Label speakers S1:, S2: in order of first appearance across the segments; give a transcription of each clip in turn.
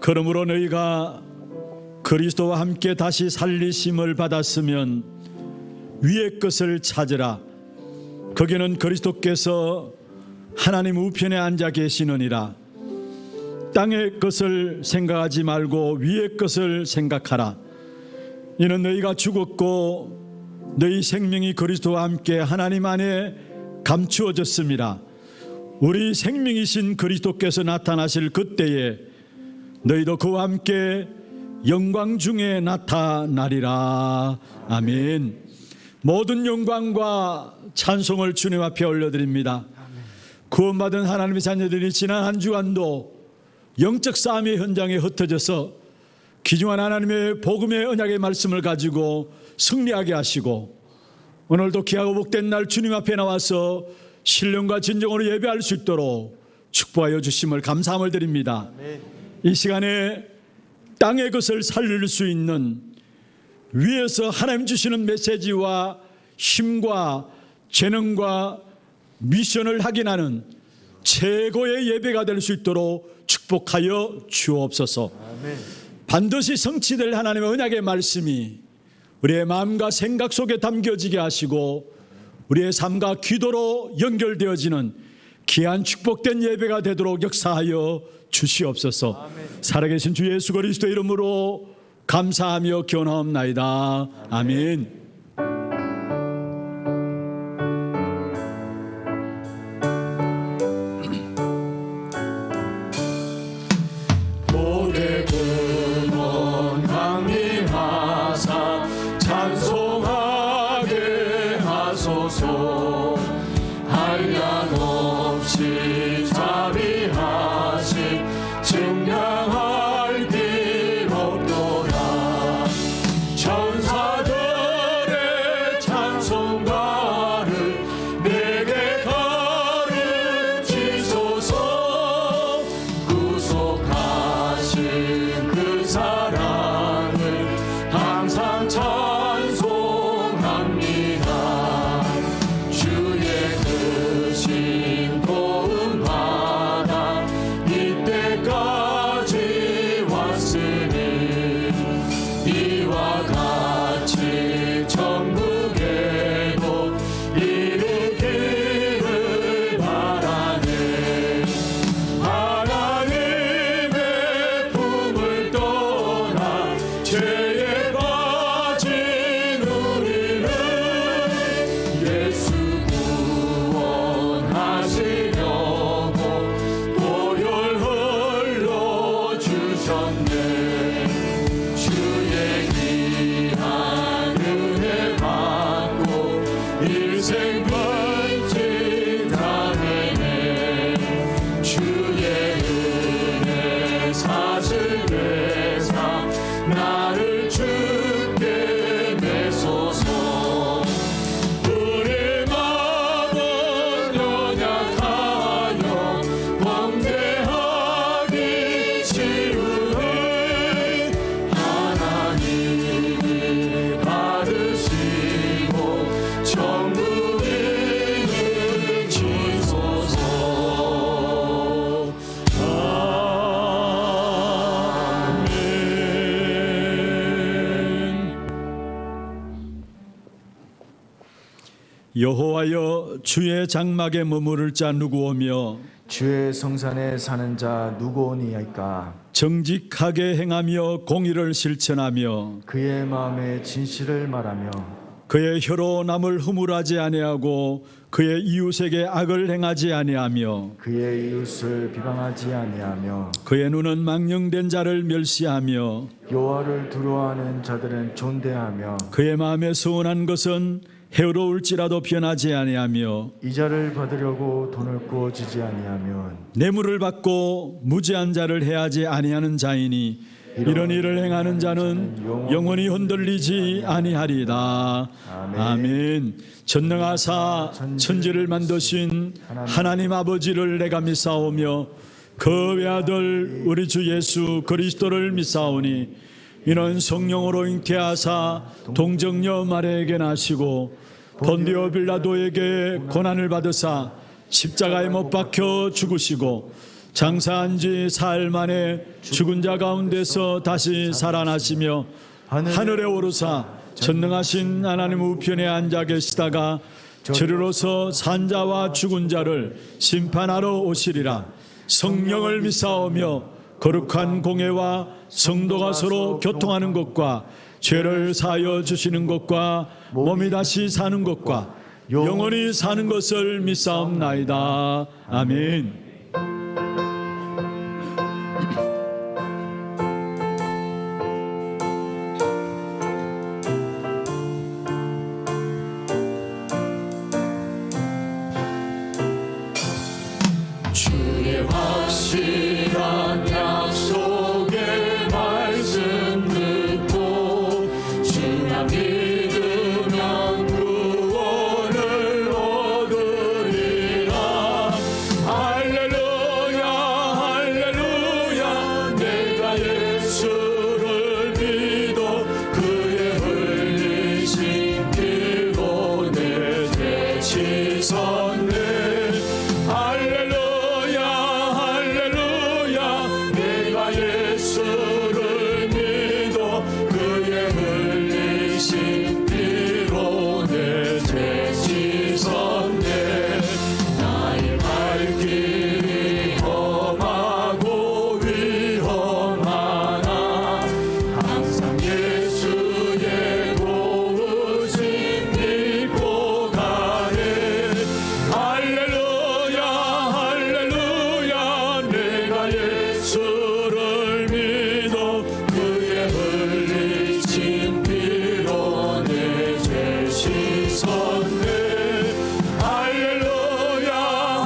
S1: 그러므로 너희가 그리스도와 함께 다시 살리심을 받았으면 위의 것을 찾으라. 거기는 그리스도께서 하나님 우편에 앉아 계시느니라. 땅의 것을 생각하지 말고 위의 것을 생각하라. 이는 너희가 죽었고 너희 생명이 그리스도와 함께 하나님 안에 감추어졌습니다. 우리 생명이신 그리스도께서 나타나실 그때에 너희도 그와 함께 영광 중에 나타나리라. 아멘. 모든 영광과 찬송을 주님 앞에 올려드립니다. 구원받은 하나님의 자녀들이 지난 한 주간도 영적 싸움의 현장에 흩어져서 귀중한 하나님의 복음의 언약의 말씀을 가지고 승리하게 하시고 오늘도 귀하고 복된 날 주님 앞에 나와서 신령과 진정으로 예배할 수 있도록 축복하여 주심을 감사함을 드립니다. 이 시간에 땅의 것을 살릴 수 있는 위에서 하나님 주시는 메시지와 힘과 재능과 미션을 확인하는 최고의 예배가 될 수 있도록 축복하여 주옵소서.
S2: 아멘.
S1: 반드시 성취될 하나님의 언약의 말씀이 우리의 마음과 생각 속에 담겨지게 하시고 우리의 삶과 기도로 연결되어지는 귀한 축복된 예배가 되도록 역사하여 주시옵소서.
S2: 아멘.
S1: 살아계신 주 예수 그리스도의 이름으로 감사하며 기원하옵나이다. 아멘. 여호와여 주의 장막에 머무를 자 누구오며
S2: 주의 성산에 사는 자 누구오니이까.
S1: 정직하게 행하며 공의를 실천하며
S2: 그의 마음에 진실을 말하며
S1: 그의 혀로 남을 허물하지 아니하고 그의 이웃에게 악을 행하지 아니하며
S2: 그의 이웃을 비방하지 아니하며
S1: 그의 눈은 망령된 자를 멸시하며
S2: 여호와를 두려워하는 자들은 존대하며
S1: 그의 마음에 서운한 것은 해로울지라도 변하지 아니하며
S2: 이자를 받으려고 돈을 구워주지 아니하면
S1: 뇌물을 받고 무죄한 자를 해하지 아니하는 자이니 이런 일을 행하는 자는 영원히 흔들리지 아니하리이다. 아멘. 전능하사 천지를 만드신 하나님 아버지를 내가 믿사오며 그 외아들 우리 주 예수 그리스도를 믿사오니 이는 성령으로 잉태하사 동정녀 마리아에게 나시고 본디오 빌라도에게 고난을 받으사 십자가에 못 박혀 죽으시고 장사한 지 사흘 만에 죽은 자 가운데서 다시 살아나시며 하늘에 오르사 전능하신 하나님 우편에 앉아 계시다가 저리로서 산자와 죽은 자를 심판하러 오시리라. 성령을 믿사오며 거룩한 공회와 성도가 서로 교통하는 것과 죄를 사하여 주시는 것과 몸이 다시 사는 것과 영원히 사는 것을 믿사옵나이다. 아멘. 주의 확실한 약속의 말씀 듣고 주만 믿으면 구원을 얻으리라. 할렐루야 할렐루야. 내가 예수를 믿어 그의 흘리신 피로 내 죄 씻었네. 할렐루야 할렐루야. 내가 예수를 믿어 그의 흘리신 피로 내 죄 씻었네. 나의 발길이 험하고 위험하나 항상 예수의 도우심 믿고 가네. 할렐루야 할렐루야. 내가 예수를 믿어 그의 흘리신 피로 내 죄 씻었네. 할렐루야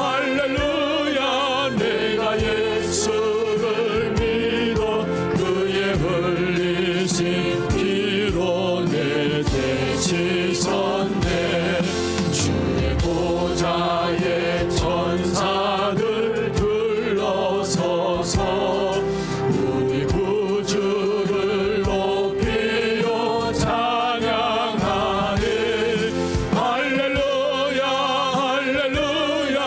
S1: 할렐루야. 내가 예수를 믿어 그의 흘리신 피로 내 죄 씻었네. 주의 보좌에 천사들 둘러서서 우리 구주를 높이며 찬양하네. 할렐루야 할렐루야.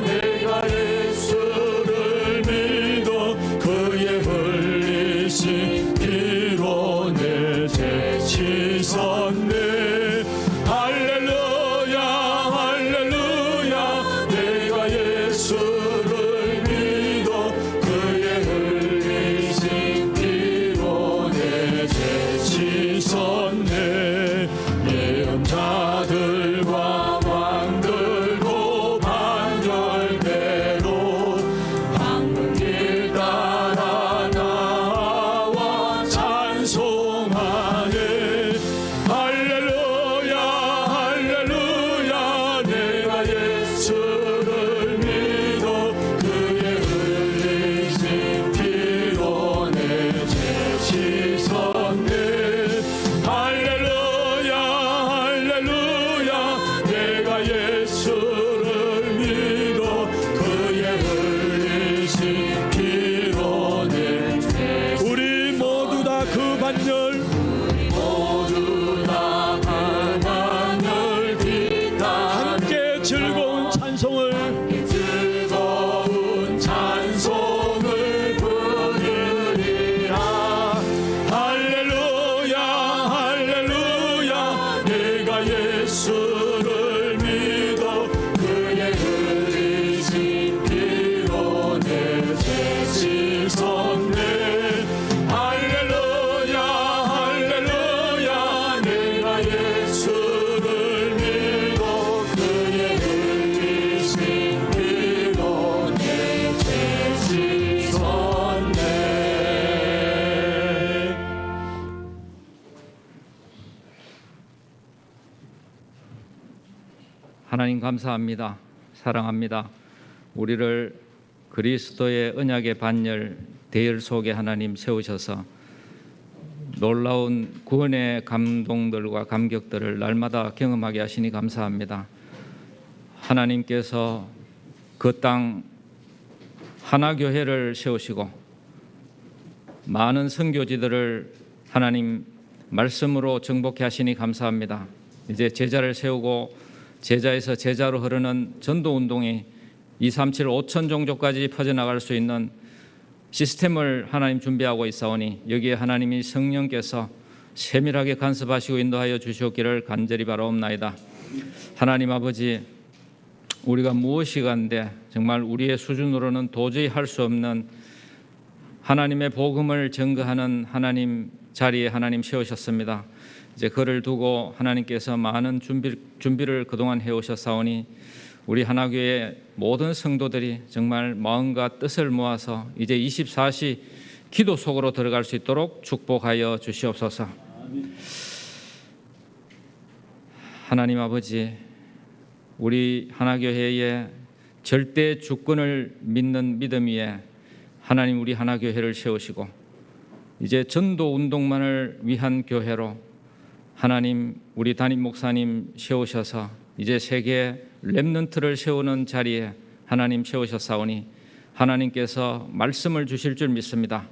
S1: 내가 예수를 믿어 그의 흘리신 피로 내 죄 씻었네. 할렐루야 할렐루야. 내가 예수를 믿어 그의 흘리신 피로 내 죄 씻었네. 예언자들과 왕들도 반절대로 황금길 따라 나와 찬송하네. 할렐루야 할렐루야. 내가 예수를 믿어 그의 흘리신 피로 내 죄 씻었네. 할렐루야 할렐루야. 내가 예수를 믿어 그의 흘리신 피로 내 죄. 우리 모두 다 그 반열 모두 다 그 반열 기타 함께 즐거운 찬송을 즐거운 찬송을 부르리라. 할렐루야 할렐루야. 내가 예수를 믿어 그의 흘리신 피로 내 죄 씻었네. 할렐루야 할렐루야. 내가 예수를 믿어 그의 흘리신 피로 내 죄 씻었네.
S3: 하나님 감사합니다. 사랑합니다. 우리를 그리스도의 언약의 반열 대열 속에 하나님 세우셔서 놀라운 구원의 감동들과 감격들을 날마다 경험하게 하시니 감사합니다. 하나님께서 그 땅 하나교회를 세우시고 많은 선교지들을 하나님 말씀으로 정복케 하시니 감사합니다. 이제 제자를 세우고 제자에서 제자로 흐르는 전도운동이 237 5천 종족까지 퍼져나갈 수 있는 시스템을 하나님 준비하고 있사오니 여기에 하나님이 성령께서 세밀하게 간섭하시고 인도하여 주시옵기를 간절히 바라옵나이다. 하나님 아버지, 우리가 무엇이 간데 정말 우리의 수준으로는 도저히 할 수 없는 하나님의 복음을 증거하는 하나님 자리에 하나님 세우셨습니다. 이제 그를 두고 하나님께서 많은 준비를 그동안 해오셨사오니 우리 하나교회 모든 성도들이 정말 마음과 뜻을 모아서 이제 24시 기도 속으로 들어갈 수 있도록 축복하여 주시옵소서. 하나님 아버지, 우리 하나교회의 절대 주권을 믿는 믿음 위에 하나님 우리 하나교회를 세우시고 이제 전도 운동만을 위한 교회로 하나님 우리 담임 목사님 세우셔서 이제 세계 렘넌트를 세우는 자리에 하나님 세우셨사오니 하나님께서 말씀을 주실 줄 믿습니다.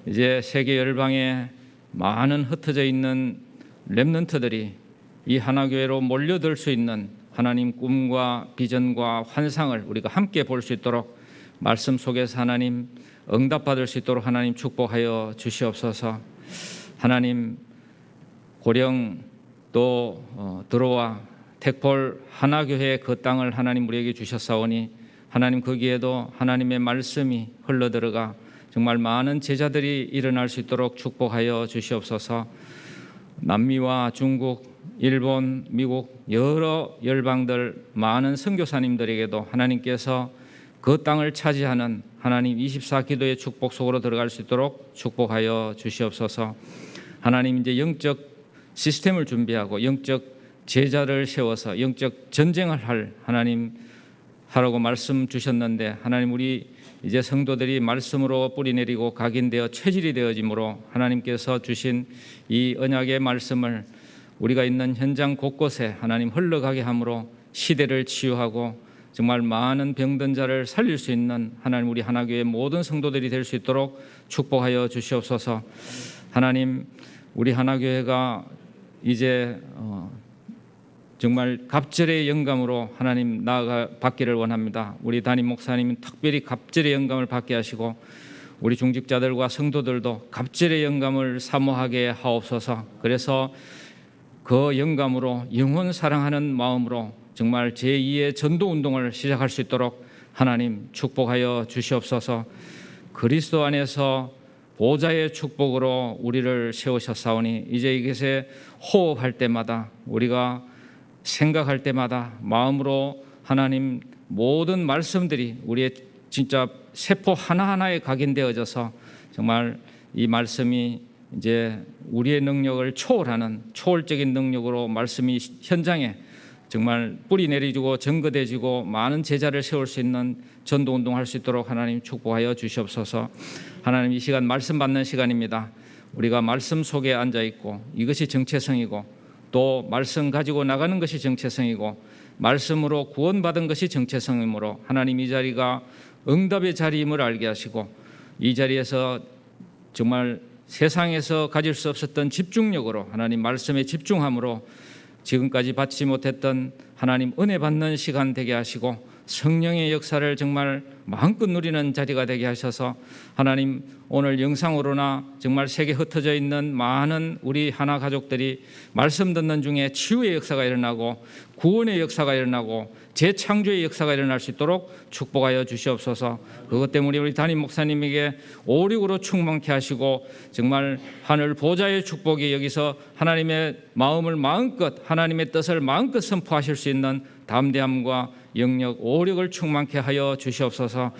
S3: 이제 세계 열방에 많은 흩어져 있는 렘넌트들이 이 하나교회로 몰려들 수 있는 하나님 꿈과 비전과 환상을 우리가 함께 볼 수 있도록 말씀 속에서 하나님 응답받을 수 있도록 하나님 축복하여 주시옵소서. 하나님 고령 또 드로와 택폴 하나교회의 그 땅을 하나님 우리에게 주셨사오니 하나님 거기에도 하나님의 말씀이 흘러들어가 정말 많은 제자들이 일어날 수 있도록 축복하여 주시옵소서. 남미와 중국, 일본, 미국 여러 열방들 많은 선교사님들에게도 하나님께서 그 땅을 차지하는 하나님 24기도의 축복 속으로 들어갈 수 있도록 축복하여 주시옵소서. 하나님 이제 영적 시스템을 준비하고 영적 제자를 세워서 영적 전쟁을 할 하나님 하라고 말씀 주셨는데 하나님 우리 이제 성도들이 말씀으로 뿌리내리고 각인되어 체질이 되어짐으로 하나님께서 주신 이 언약의 말씀을 우리가 있는 현장 곳곳에 하나님 흘러가게 함으로 시대를 치유하고 정말 많은 병든 자를 살릴 수 있는 하나님 우리 하나교회 모든 성도들이 될 수 있도록 축복하여 주시옵소서. 하나님 우리 하나교회가 이제 정말 갑절의 영감으로 하나님 나아가 받기를 원합니다. 우리 담임 목사님은 특별히 갑절의 영감을 받게 하시고 우리 중직자들과 성도들도 갑절의 영감을 사모하게 하옵소서. 그래서 그 영감으로 영혼 사랑하는 마음으로 정말 제2의 전도 운동을 시작할 수 있도록 하나님 축복하여 주시옵소서. 그리스도 안에서 보좌의 축복으로 우리를 세우셨사오니 이제 이것에 호흡할 때마다 우리가 생각할 때마다 마음으로 하나님 모든 말씀들이 우리의 진짜 세포 하나하나에 각인되어져서 정말 이 말씀이 이제 우리의 능력을 초월하는 초월적인 능력으로 말씀이 현장에 정말 뿌리 내리고 증거되지고 많은 제자를 세울 수 있는 전도 운동할 수 있도록 하나님 축복하여 주시옵소서. 하나님 이 시간 말씀 받는 시간입니다. 우리가 말씀 속에 앉아 있고 이것이 정체성이고 또 말씀 가지고 나가는 것이 정체성이고 말씀으로 구원받은 것이 정체성이므로 하나님 이 자리가 응답의 자리임을 알게 하시고 이 자리에서 정말 세상에서 가질 수 없었던 집중력으로 하나님 말씀에 집중함으로 지금까지 받지 못했던 하나님 은혜 받는 시간 되게 하시고 성령의 역사를 정말 마음껏 누리는 자리가 되게 하셔서 하나님 오늘 영상으로나 정말 세계 흩어져 있는 많은 우리 하나 가족들이 말씀 듣는 중에 치유의 역사가 일어나고 구원의 역사가 일어나고 재창조의 역사가 일어날 수 있도록 축복하여 주시옵소서. 그것 때문에 우리 담임 목사님에게 오륙으로 충만케 하시고 정말 하늘 보좌의 축복이 여기서 하나님의 마음을 마음껏 하나님의 뜻을 마음껏 선포하실 수 있는 담대함과 영력, 오력을 충만케 하여 주시옵소서.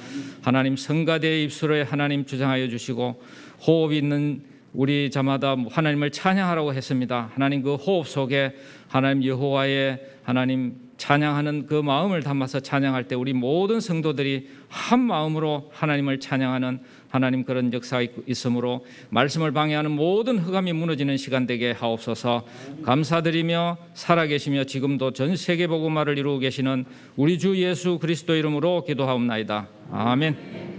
S3: 하나님 성가대의 입술에 하나님 주장하여 주시고 호흡이 있는 우리 자마다 하나님을 찬양하라고 했습니다. 하나님 그 호흡 속에 하나님 여호와의 하나님 찬양하는 그 마음을 담아서 찬양할 때 우리 모든 성도들이 한 마음으로 하나님을 찬양하는 하나님 그런 역사가 있으므로 말씀을 방해하는 모든 흑암이 무너지는 시간 되게 하옵소서. 감사드리며 살아계시며 지금도 전 세계 복음화를 이루고 계시는 우리 주 예수 그리스도 이름으로 기도하옵나이다. 아멘.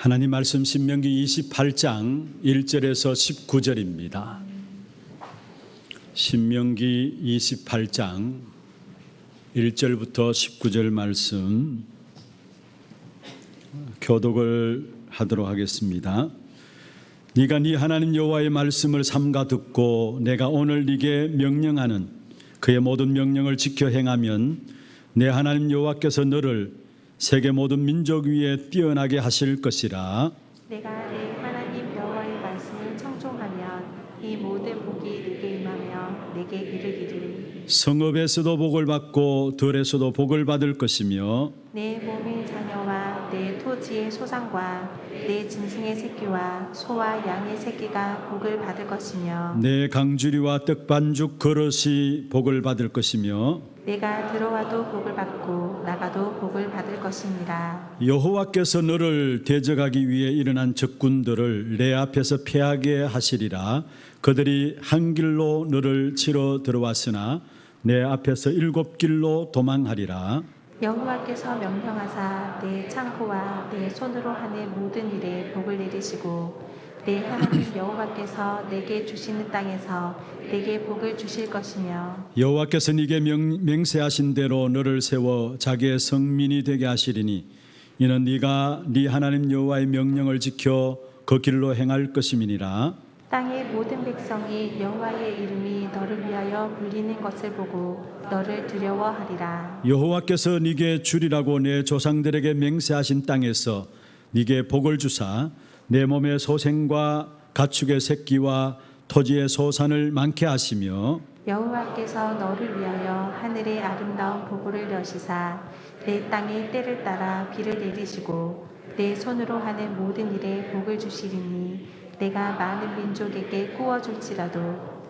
S1: 하나님 말씀 신명기 28장 1절에서 19절입니다. 신명기 28장 1절부터 19절 말씀 교독을 하도록 하겠습니다. 네가 네 하나님 여호와의 말씀을 삼가 듣고 내가 오늘 네게 명령하는 그의 모든 명령을 지켜 행하면 내 하나님 여호와께서 너를 세계 모든 민족 위에 뛰어나게 하실 것이라.
S4: 내가 내 하나님 여호와의 말씀을 청종하면 이 모든 복이 네게 임하며 내게 이르기를
S1: 성읍에서도 복을 받고 들에서도 복을 받을 것이며
S4: 내 몸의 자녀와 내 토지의 소산과 내 짐승의 새끼와 소와 양의 새끼가 복을 받을 것이며
S1: 내 강주리와 떡반죽 그릇이 복을 받을 것이며
S4: 내가 들어와도 복을 받고 나가도 복을 받을 것이니라.
S1: 여호와께서 너를 대적하기 위해 일어난 적군들을 내 앞에서 패하게 하시리라. 그들이 한 길로 너를 치러 들어왔으나 내 앞에서 7길로 도망하리라.
S4: 여호와께서 명령하사 내 창고와 내 손으로 하는 모든 일에 복을 내리시고 내 하나님 여호와께서 내게 주시는 땅에서 내게 복을 주실 것이며
S1: 여호와께서 네게 맹세하신 대로 너를 세워 자기의 성민이 되게 하시리니 이는 네가 네 하나님 여호와의 명령을 지켜 그 길로 행할 것임이니라.
S4: 땅의 모든 백성이 여호와의 이름이 너를 위하여 불리는 것을 보고 너를 두려워하리라.
S1: 여호와께서 네게 주리라고 내 조상들에게 맹세하신 땅에서 네게 복을 주사 내 몸의 소생과 가축의 새끼와 토지의 소산을 많게 하시며
S4: 여호와께서 너를 위하여 하늘의 아름다운 보고를 여시사 내 땅의 때를 따라 비를 내리시고 내 손으로 하는 모든 일에 복을 주시리니 내가 많은 민족에게 꾸어줄지라도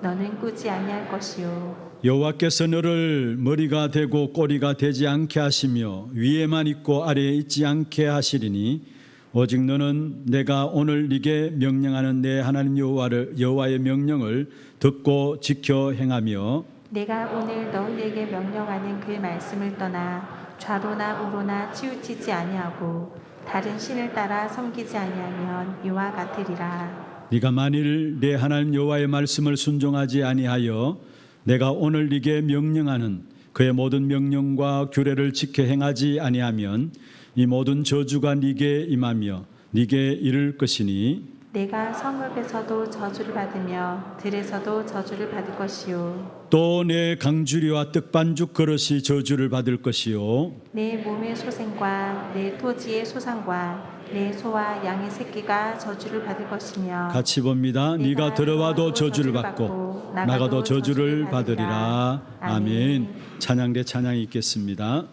S4: 너는 꾸지 아니할 것이요.
S1: 여호와께서 너를 머리가 되고 꼬리가 되지 않게 하시며 위에만 있고 아래에 있지 않게 하시리니 오직 너는 내가 오늘 네게 명령하는 내 하나님 여호와의 명령을 듣고 지켜 행하며
S4: 내가 오늘 너희에게 명령하는 그 말씀을 떠나 좌로나 우로나 치우치지 아니하고 다른 신을 따라 섬기지 아니하면 이와 같으리라.
S1: 네가 만일 내 하나님 여호와의 말씀을 순종하지 아니하여 내가 오늘 네게 명령하는 그의 모든 명령과 규례를 지켜 행하지 아니하면 이 모든 저주가 네게 임하며 네게 이를 것이니
S4: 내가 성읍에서도 저주를 받으며 들에서도 저주를 받을 것이요
S1: 또 내 강주리와 떡반죽 그릇이 저주를 받을 것이요
S4: 내 몸의 소생과 내 토지의 소산과 내 소와 양의 새끼가 저주를 받을 것이며
S1: 같이 봅니다. 네가 들어와도 저주를 받고 나가도 저주를 받으리라. 아멘. 찬양대 찬양이 있겠습니다.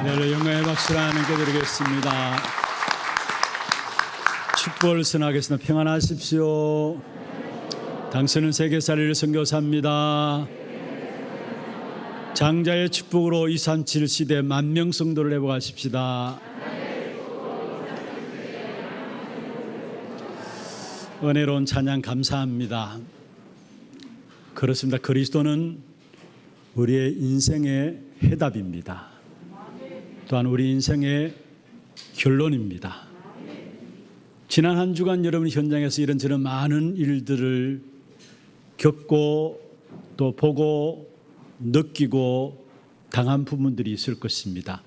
S1: 하늘의 영광의 박수를 하나님께 드리겠습니다. 축복을 선하겠습니다. 평안하십시오. 당신은 세계살이를 선교사입니다. 장자의 축복으로 237 시대 만명 성도를 회복하십시다. 은혜로운 찬양 감사합니다. 그렇습니다. 그리스도는 우리의 인생의 해답입니다. 또한 우리 인생의 결론입니다. 지난 한 주간 여러분 현장에서 이런저런 많은 일들을 겪고 또 보고 느끼고 당한 부분들이 있을 것입니다.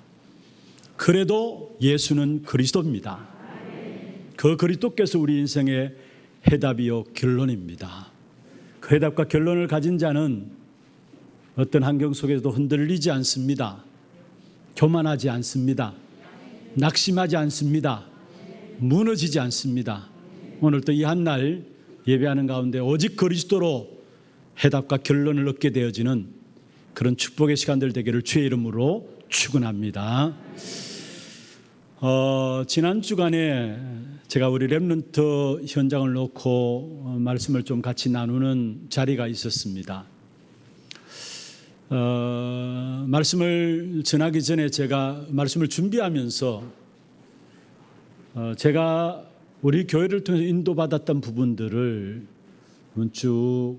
S1: 그래도 예수는 그리스도입니다. 그 그리스도께서 우리 인생의 해답이요 결론입니다. 그 해답과 결론을 가진 자는 어떤 환경 속에서도 흔들리지 않습니다. 교만하지 않습니다. 낙심하지 않습니다. 무너지지 않습니다. 오늘도 이 한 날 예배하는 가운데 오직 그리스도로 해답과 결론을 얻게 되어지는 그런 축복의 시간들 되기를 주의 이름으로 축원합니다. 지난 주간에 제가 우리 렘넌트 현장을 놓고 말씀을 좀 같이 나누는 자리가 있었습니다. 말씀을 전하기 전에 제가 말씀을 준비하면서 제가 우리 교회를 통해서 인도받았던 부분들을 쭉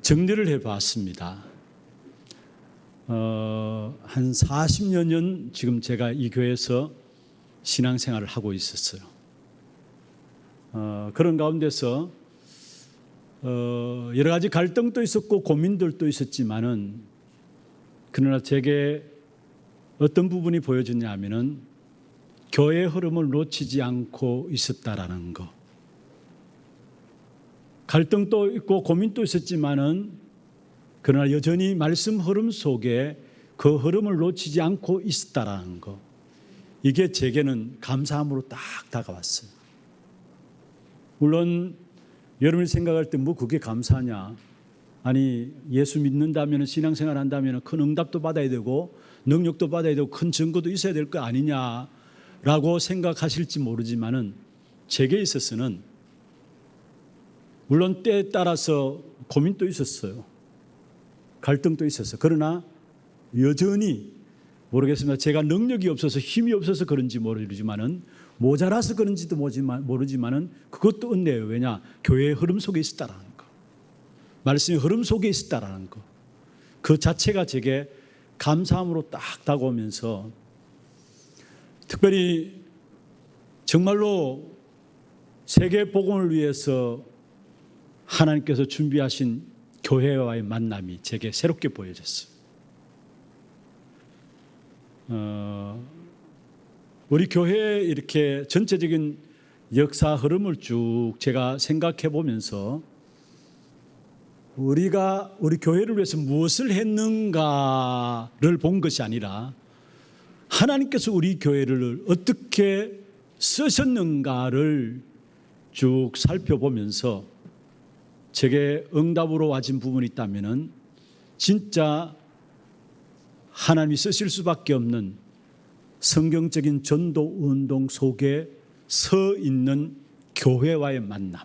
S1: 정리를 해봤습니다. 한 40여 년 지금 제가 이 교회에서 신앙생활을 하고 있었어요. 그런 가운데서 여러 가지 갈등도 있었고 고민들도 있었지만은 그러나 제게 어떤 부분이 보여주냐 하면은 교회의 흐름을 놓치지 않고 있었다라는 거. 갈등도 있고 고민도 있었지만은 그러나 여전히 말씀 흐름 속에 그 흐름을 놓치지 않고 있었다라는 거. 이게 제게는 감사함으로 딱 다가왔어요. 물론 여러분이 생각할 때 뭐 그게 감사냐? 아니 예수 믿는다면 신앙생활 한다면 큰 응답도 받아야 되고 능력도 받아야 되고 큰 증거도 있어야 될 거 아니냐라고 생각하실지 모르지만은 제게 있어서는 물론 때에 따라서 고민도 있었어요. 갈등도 있었어요. 그러나 여전히 모르겠습니다. 제가 능력이 없어서 힘이 없어서 그런지 모르지만은 모자라서 그런지도 모르지만은 그것도 은혜예요. 왜냐? 교회의 흐름 속에 있었다라는 거. 말씀의 흐름 속에 있었다라는 거. 그 자체가 제게 감사함으로 딱 다가오면서 특별히 정말로 세계 복음을 위해서 하나님께서 준비하신 교회와의 만남이 제게 새롭게 보여졌어요. 우리 교회의 이렇게 전체적인 역사 흐름을 쭉 제가 생각해 보면서 우리가 우리 교회를 위해서 무엇을 했는가를 본 것이 아니라 하나님께서 우리 교회를 어떻게 쓰셨는가를 쭉 살펴보면서 제게 응답으로 와진 부분이 있다면은 진짜 하나님이 쓰실 수밖에 없는 성경적인 전도 운동 속에 서 있는 교회와의 만남.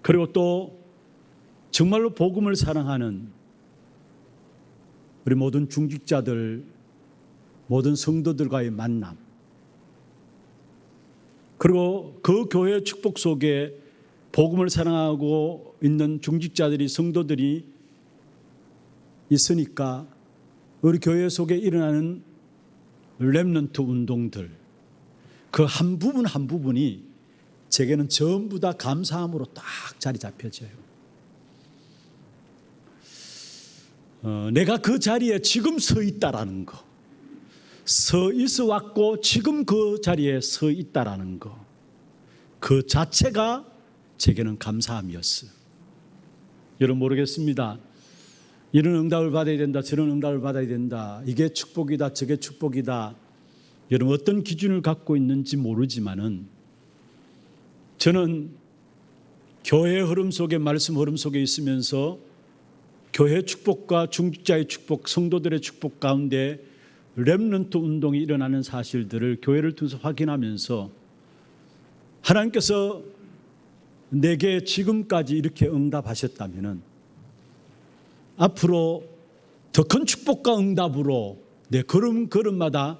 S1: 그리고 또 정말로 복음을 사랑하는 우리 모든 중직자들, 모든 성도들과의 만남. 그리고 그 교회의 축복 속에 복음을 사랑하고 있는 중직자들이, 성도들이 있으니까 우리 교회 속에 일어나는 렘넌트 운동들, 그 한 부분 한 부분이 제게는 전부 다 감사함으로 딱 자리 잡혀져요. 내가 그 자리에 지금 서 있다라는 거, 서 있어 왔고 지금 그 자리에 서 있다라는 거, 그 자체가 제게는 감사함이었어요. 여러분 모르겠습니다. 이런 응답을 받아야 된다, 저런 응답을 받아야 된다, 이게 축복이다, 저게 축복이다. 여러분 어떤 기준을 갖고 있는지 모르지만은 저는 교회의 흐름 속에, 말씀 흐름 속에 있으면서 교회 축복과 중직자의 축복, 성도들의 축복 가운데 렘넌트 운동이 일어나는 사실들을 교회를 통해서 확인하면서 하나님께서 내게 지금까지 이렇게 응답하셨다면 앞으로 더 큰 축복과 응답으로 내 걸음걸음마다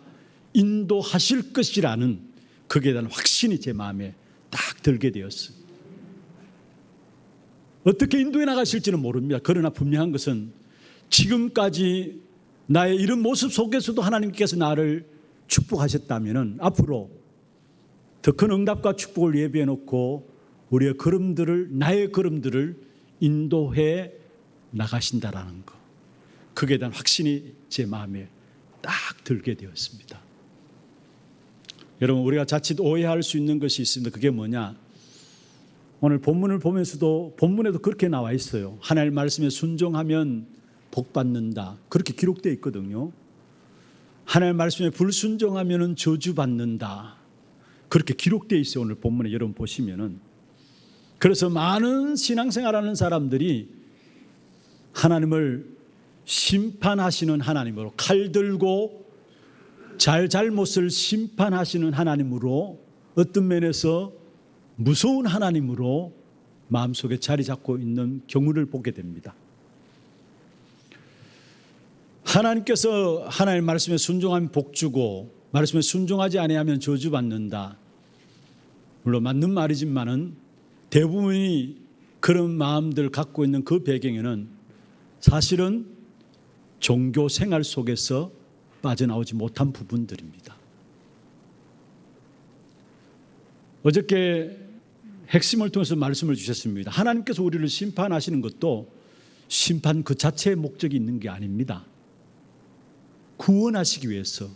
S1: 인도하실 것이라는 거기에 대한 확신이 제 마음에 딱 들게 되었어요. 어떻게 인도해 나가실지는 모릅니다. 그러나 분명한 것은 지금까지 나의 이런 모습 속에서도 하나님께서 나를 축복하셨다면 앞으로 더 큰 응답과 축복을 예비해 놓고 우리의 걸음들을, 나의 걸음들을 인도해 나가신다라는 것, 그에 대한 확신이 제 마음에 딱 들게 되었습니다. 여러분, 우리가 자칫 오해할 수 있는 것이 있습니다. 그게 뭐냐? 오늘 본문을 보면서도 본문에도 그렇게 나와 있어요. 하나님 말씀에 순종하면 복 받는다, 그렇게 기록되어 있거든요. 하나님 말씀에 불순종하면 저주 받는다, 그렇게 기록되어 있어요. 오늘 본문에 여러분 보시면은. 그래서 많은 신앙생활하는 사람들이 하나님을 심판하시는 하나님으로, 칼 들고 잘못을 심판하시는 하나님으로, 어떤 면에서 무서운 하나님으로 마음속에 자리 잡고 있는 경우를 보게 됩니다. 하나님께서 하나님 말씀에 순종하면 복 주고 말씀에 순종하지 아니하면 저주받는다, 물론 맞는 말이지만은 대부분이 그런 마음들을 갖고 있는 그 배경에는 사실은 종교 생활 속에서 빠져나오지 못한 부분들입니다. 어저께 핵심을 통해서 말씀을 주셨습니다. 하나님께서 우리를 심판하시는 것도 심판 그 자체의 목적이 있는 게 아닙니다. 구원하시기 위해서,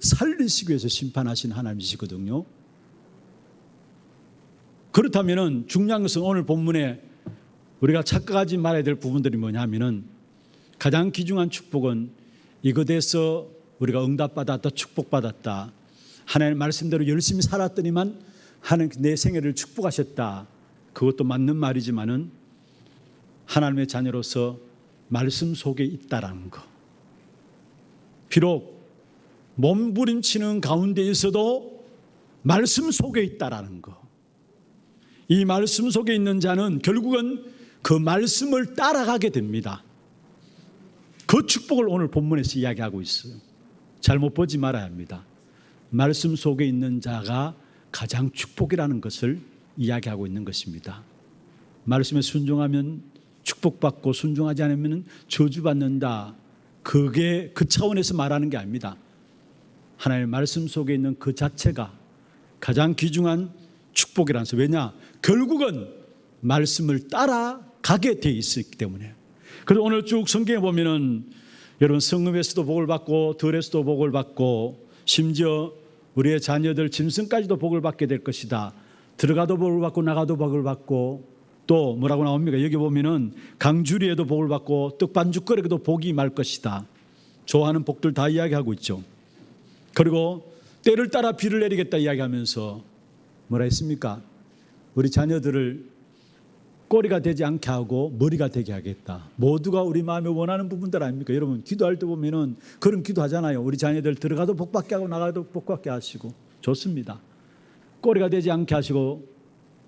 S1: 살리시기 위해서 심판하신 하나님이시거든요. 그렇다면 중요한 것은 오늘 본문에 우리가 착각하지 말아야 될 부분들이 뭐냐면은, 가장 귀중한 축복은 이것에서 우리가 응답받았다, 축복받았다, 하나님의 말씀대로 열심히 살았더니만 하나님 내 생애를 축복하셨다, 그것도 맞는 말이지만은 하나님의 자녀로서 말씀 속에 있다라는 것, 비록 몸부림치는 가운데에서도 말씀 속에 있다라는 것, 이 말씀 속에 있는 자는 결국은 그 말씀을 따라가게 됩니다. 그 축복을 오늘 본문에서 이야기하고 있어요. 잘못 보지 말아야 합니다. 말씀 속에 있는 자가 가장 축복이라는 것을 이야기하고 있는 것입니다. 말씀에 순종하면 축복받고 순종하지 않으면 저주받는다, 그게 그 차원에서 말하는 게 아닙니다. 하나님의 말씀 속에 있는 그 자체가 가장 귀중한 축복이라는 것을. 왜냐? 결국은 말씀을 따라가게 돼 있기 때문에. 그래서 오늘 쭉 성경에 보면은 여러분, 성읍에서도 복을 받고 들에서도 복을 받고 심지어 우리의 자녀들 짐승까지도 복을 받게 될 것이다, 들어가도 복을 받고 나가도 복을 받고, 또 뭐라고 나옵니까? 여기 보면은 강주리에도 복을 받고 떡반죽거리에도 복이 임할 것이다, 좋아하는 복들 다 이야기하고 있죠. 그리고 때를 따라 비를 내리겠다 이야기하면서 뭐라 했습니까? 우리 자녀들을 꼬리가 되지 않게 하고 머리가 되게 하겠다. 모두가 우리 마음에 원하는 부분들 아닙니까? 여러분, 기도할 때 보면은 그런 기도하잖아요. 우리 자녀들 들어가도 복받게 하고 나가도 복받게 하시고. 좋습니다. 꼬리가 되지 않게 하시고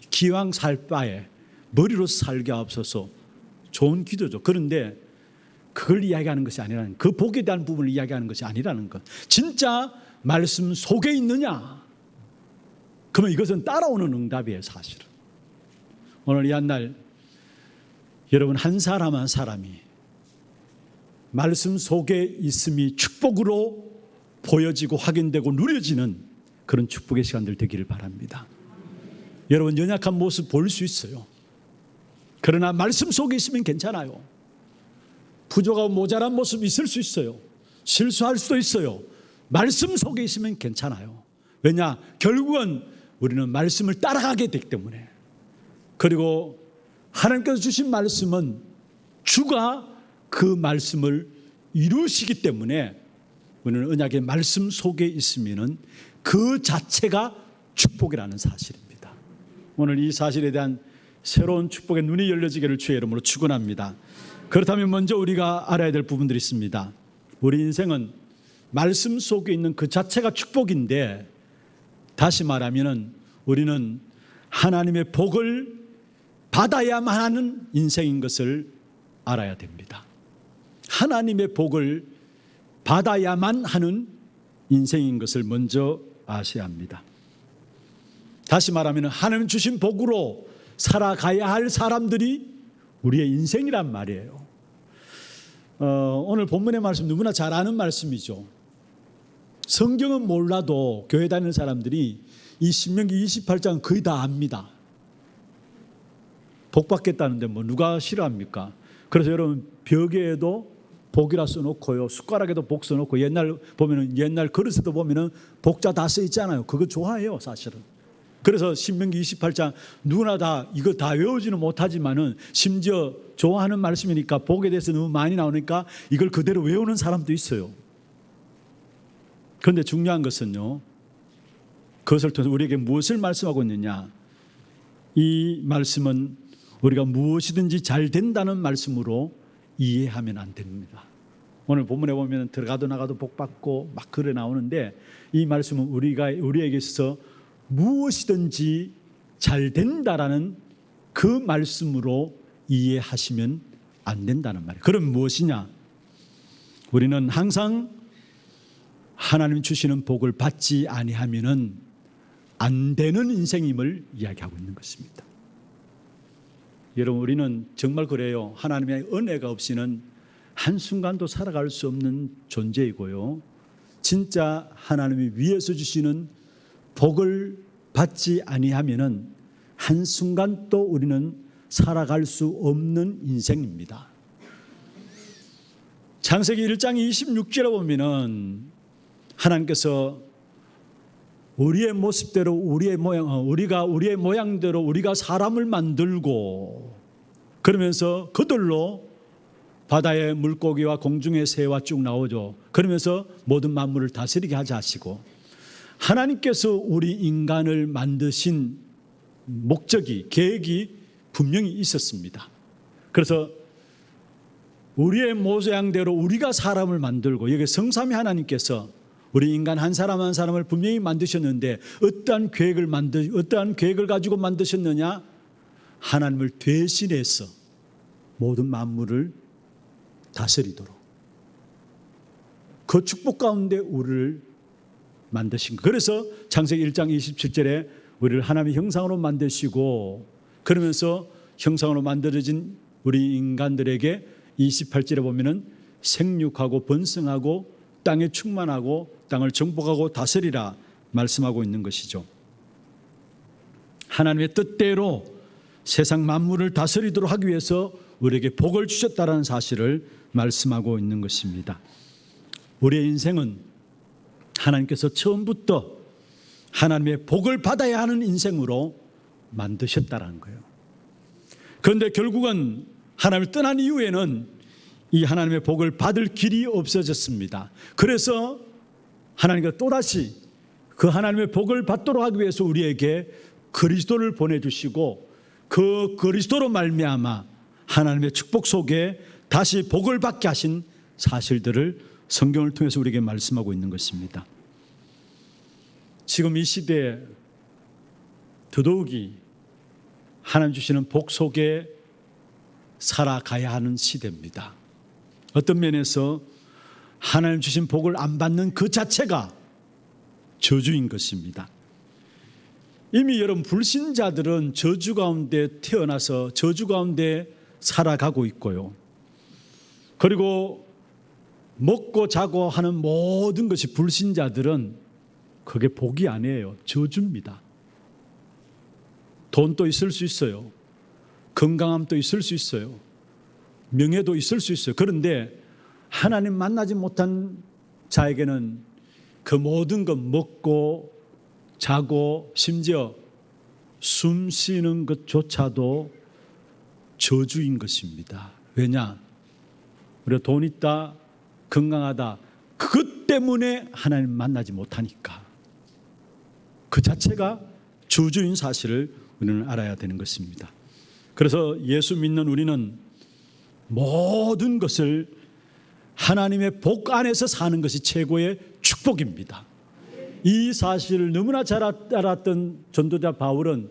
S1: 기왕 살 바에 머리로 살게 하옵소서. 좋은 기도죠. 그런데 그걸 이야기하는 것이 아니라는, 그 복에 대한 부분을 이야기하는 것이 아니라는 것. 진짜 말씀 속에 있느냐? 그러면 이것은 따라오는 응답이에요, 사실은. 오늘 이 한날 여러분, 한 사람 한 사람이 말씀 속에 있음이 축복으로 보여지고 확인되고 누려지는 그런 축복의 시간들 되기를 바랍니다. 여러분, 연약한 모습 보일 수 있어요. 그러나 말씀 속에 있으면 괜찮아요. 부족하고 모자란 모습이 있을 수 있어요. 실수할 수도 있어요. 말씀 속에 있으면 괜찮아요. 왜냐? 결국은 우리는 말씀을 따라가게 되기 때문에. 그리고 하나님께서 주신 말씀은 주가 그 말씀을 이루시기 때문에 우리는 언약의 말씀 속에 있으면 그 자체가 축복이라는 사실입니다. 오늘 이 사실에 대한 새로운 축복의 눈이 열려지기를 주의 이름으로 축원합니다. 그렇다면 먼저 우리가 알아야 될 부분들이 있습니다. 우리 인생은 말씀 속에 있는 그 자체가 축복인데, 다시 말하면 우리는 하나님의 복을 받아야만 하는 인생인 것을 알아야 됩니다. 하나님의 복을 받아야만 하는 인생인 것을 먼저 아셔야 합니다. 다시 말하면 하나님 주신 복으로 살아가야 할 사람들이 우리의 인생이란 말이에요. 오늘 본문의 말씀 누구나 잘 아는 말씀이죠. 성경은 몰라도 교회 다니는 사람들이 이 신명기 28장 거의 다 압니다. 복 받겠다는데 뭐 누가 싫어합니까? 그래서 여러분 벽에도 복이라 써놓고요, 숟가락에도 복 써놓고, 옛날 보면은 옛날 그릇에도 보면은 복자 다 써 있잖아요. 그거 좋아해요, 사실은. 그래서 신명기 28장 누구나 다 이거 다 외우지는 못하지만은 심지어 좋아하는 말씀이니까 복에 대해서 너무 많이 나오니까 이걸 그대로 외우는 사람도 있어요. 그런데 중요한 것은요, 그것을 통해서 우리에게 무엇을 말씀하고 있느냐? 이 말씀은 우리가 무엇이든지 잘 된다는 말씀으로 이해하면 안 됩니다. 오늘 본문에 보면 들어가도 나가도 복 받고 막 그래 나오는데, 이 말씀은 우리에게 있어서 무엇이든지 잘 된다라는 그 말씀으로 이해하시면 안 된다는 말이에요. 그럼 무엇이냐? 우리는 항상 하나님 주시는 복을 받지 아니하면은 안 되는 인생임을 이야기하고 있는 것입니다. 여러분, 우리는 정말 그래요. 하나님의 은혜가 없이는 한순간도 살아갈 수 없는 존재이고요, 진짜 하나님이 위에서 주시는 복을 받지 아니하면은 한순간도 우리는 살아갈 수 없는 인생입니다. 창세기 1장 26절에 보면은 하나님께서 우리의 모습대로 우리가 우리의 모양대로 우리가 사람을 만들고, 그러면서 그들로 바다의 물고기와 공중의 새와 쭉 나오죠. 그러면서 모든 만물을 다스리게 하자 하시고, 하나님께서 우리 인간을 만드신 목적이, 계획이 분명히 있었습니다. 그래서 우리의 모양대로 우리가 사람을 만들고, 여기 성삼위 하나님께서 우리 인간 한 사람 한 사람을 분명히 만드셨는데 어떠한 계획을 가지고 만드셨느냐? 하나님을 대신해서 모든 만물을 다스리도록 그 축복 가운데 우리를 만드신 거예요. 그래서 창세기 1장 27절에 우리를 하나님의 형상으로 만드시고, 그러면서 형상으로 만들어진 우리 인간들에게 28절에 보면은 생육하고 번성하고 땅에 충만하고 땅을 정복하고 다스리라 말씀하고 있는 것이죠. 하나님의 뜻대로 세상 만물을 다스리도록 하기 위해서 우리에게 복을 주셨다는 사실을 말씀하고 있는 것입니다. 우리의 인생은 하나님께서 처음부터 하나님의 복을 받아야 하는 인생으로 만드셨다는 거예요. 그런데 결국은 하나님을 떠난 이후에는 이 하나님의 복을 받을 길이 없어졌습니다. 그래서 하나님께서 또다시 그 하나님의 복을 받도록 하기 위해서 우리에게 그리스도를 보내주시고, 그 그리스도로 말미암아 하나님의 축복 속에 다시 복을 받게 하신 사실들을 성경을 통해서 우리에게 말씀하고 있는 것입니다. 지금 이 시대에 더더욱이 하나님 주시는 복 속에 살아가야 하는 시대입니다. 어떤 면에서 하나님 주신 복을 안 받는 그 자체가 저주인 것입니다. 이미 여러분, 불신자들은 저주 가운데 태어나서 저주 가운데 살아가고 있고요, 그리고 먹고 자고 하는 모든 것이 불신자들은 그게 복이 아니에요. 저주입니다. 돈도 있을 수 있어요, 건강함도 있을 수 있어요, 명예도 있을 수 있어요. 그런데 하나님 만나지 못한 자에게는 그 모든 것, 먹고 자고 심지어 숨 쉬는 것조차도 저주인 것입니다. 왜냐? 우리가 돈 있다, 건강하다, 그것 때문에 하나님 만나지 못하니까 그 자체가 저주인 사실을 우리는 알아야 되는 것입니다. 그래서 예수 믿는 우리는 모든 것을 하나님의 복 안에서 사는 것이 최고의 축복입니다. 이 사실을 너무나 잘 알았던 전도자 바울은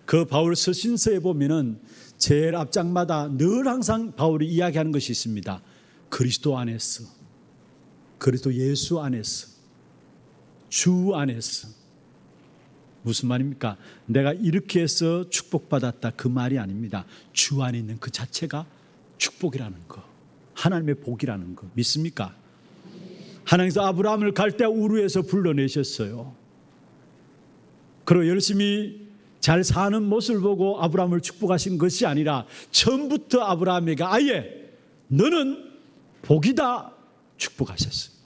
S1: 그 바울 서신서에 보면은 제일 앞장마다 늘 항상 바울이 이야기하는 것이 있습니다. 그리스도 안에서, 그리스도 예수 안에서, 주 안에서. 무슨 말입니까? 내가 이렇게 해서 축복받았다 그 말이 아닙니다. 주 안에 있는 그 자체가 축복이라는 거, 하나님의 복이라는 거 믿습니까? 하나님께서 아브라함을 갈대아 우르에서 불러내셨어요. 그리고 열심히 잘 사는 모습을 보고 아브라함을 축복하신 것이 아니라 처음부터 아브라함에게 아예 너는 복이다 축복하셨어요.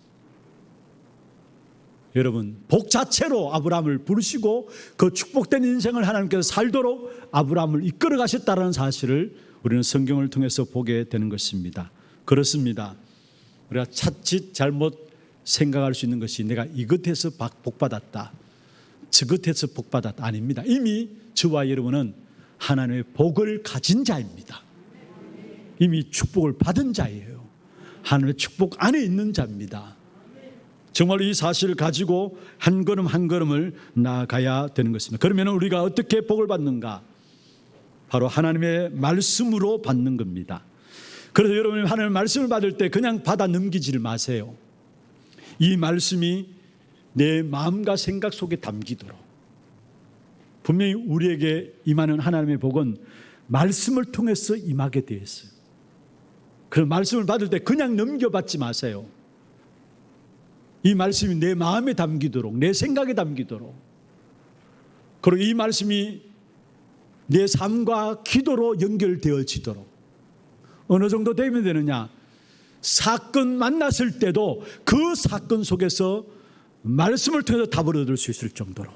S1: 여러분, 복 자체로 아브라함을 부르시고 그 축복된 인생을 하나님께서 살도록 아브라함을 이끌어 가셨다는 사실을 우리는 성경을 통해서 보게 되는 것입니다. 그렇습니다. 우리가 자칫 잘못 생각할 수 있는 것이 내가 이것에서 복받았다, 저것에서 복받았다 아닙니다. 이미 저와 여러분은 하나님의 복을 가진 자입니다. 이미 축복을 받은 자예요. 하나님의 축복 안에 있는 자입니다. 정말 이 사실을 가지고 한 걸음 한 걸음을 나아가야 되는 것입니다. 그러면 우리가 어떻게 복을 받는가? 바로 하나님의 말씀으로 받는 겁니다. 그래서 여러분이 하나님의 말씀을 받을 때 그냥 받아 넘기지를 마세요. 이 말씀이 내 마음과 생각 속에 담기도록. 분명히 우리에게 임하는 하나님의 복은 말씀을 통해서 임하게 되어 있어요. 그래서 말씀을 받을 때 그냥 넘겨받지 마세요. 이 말씀이 내 마음에 담기도록, 내 생각에 담기도록, 그리고 이 말씀이 내 삶과 기도로 연결되어지도록. 어느 정도 되면 되느냐? 사건 만났을 때도 그 사건 속에서 말씀을 통해서 답을 얻을 수 있을 정도로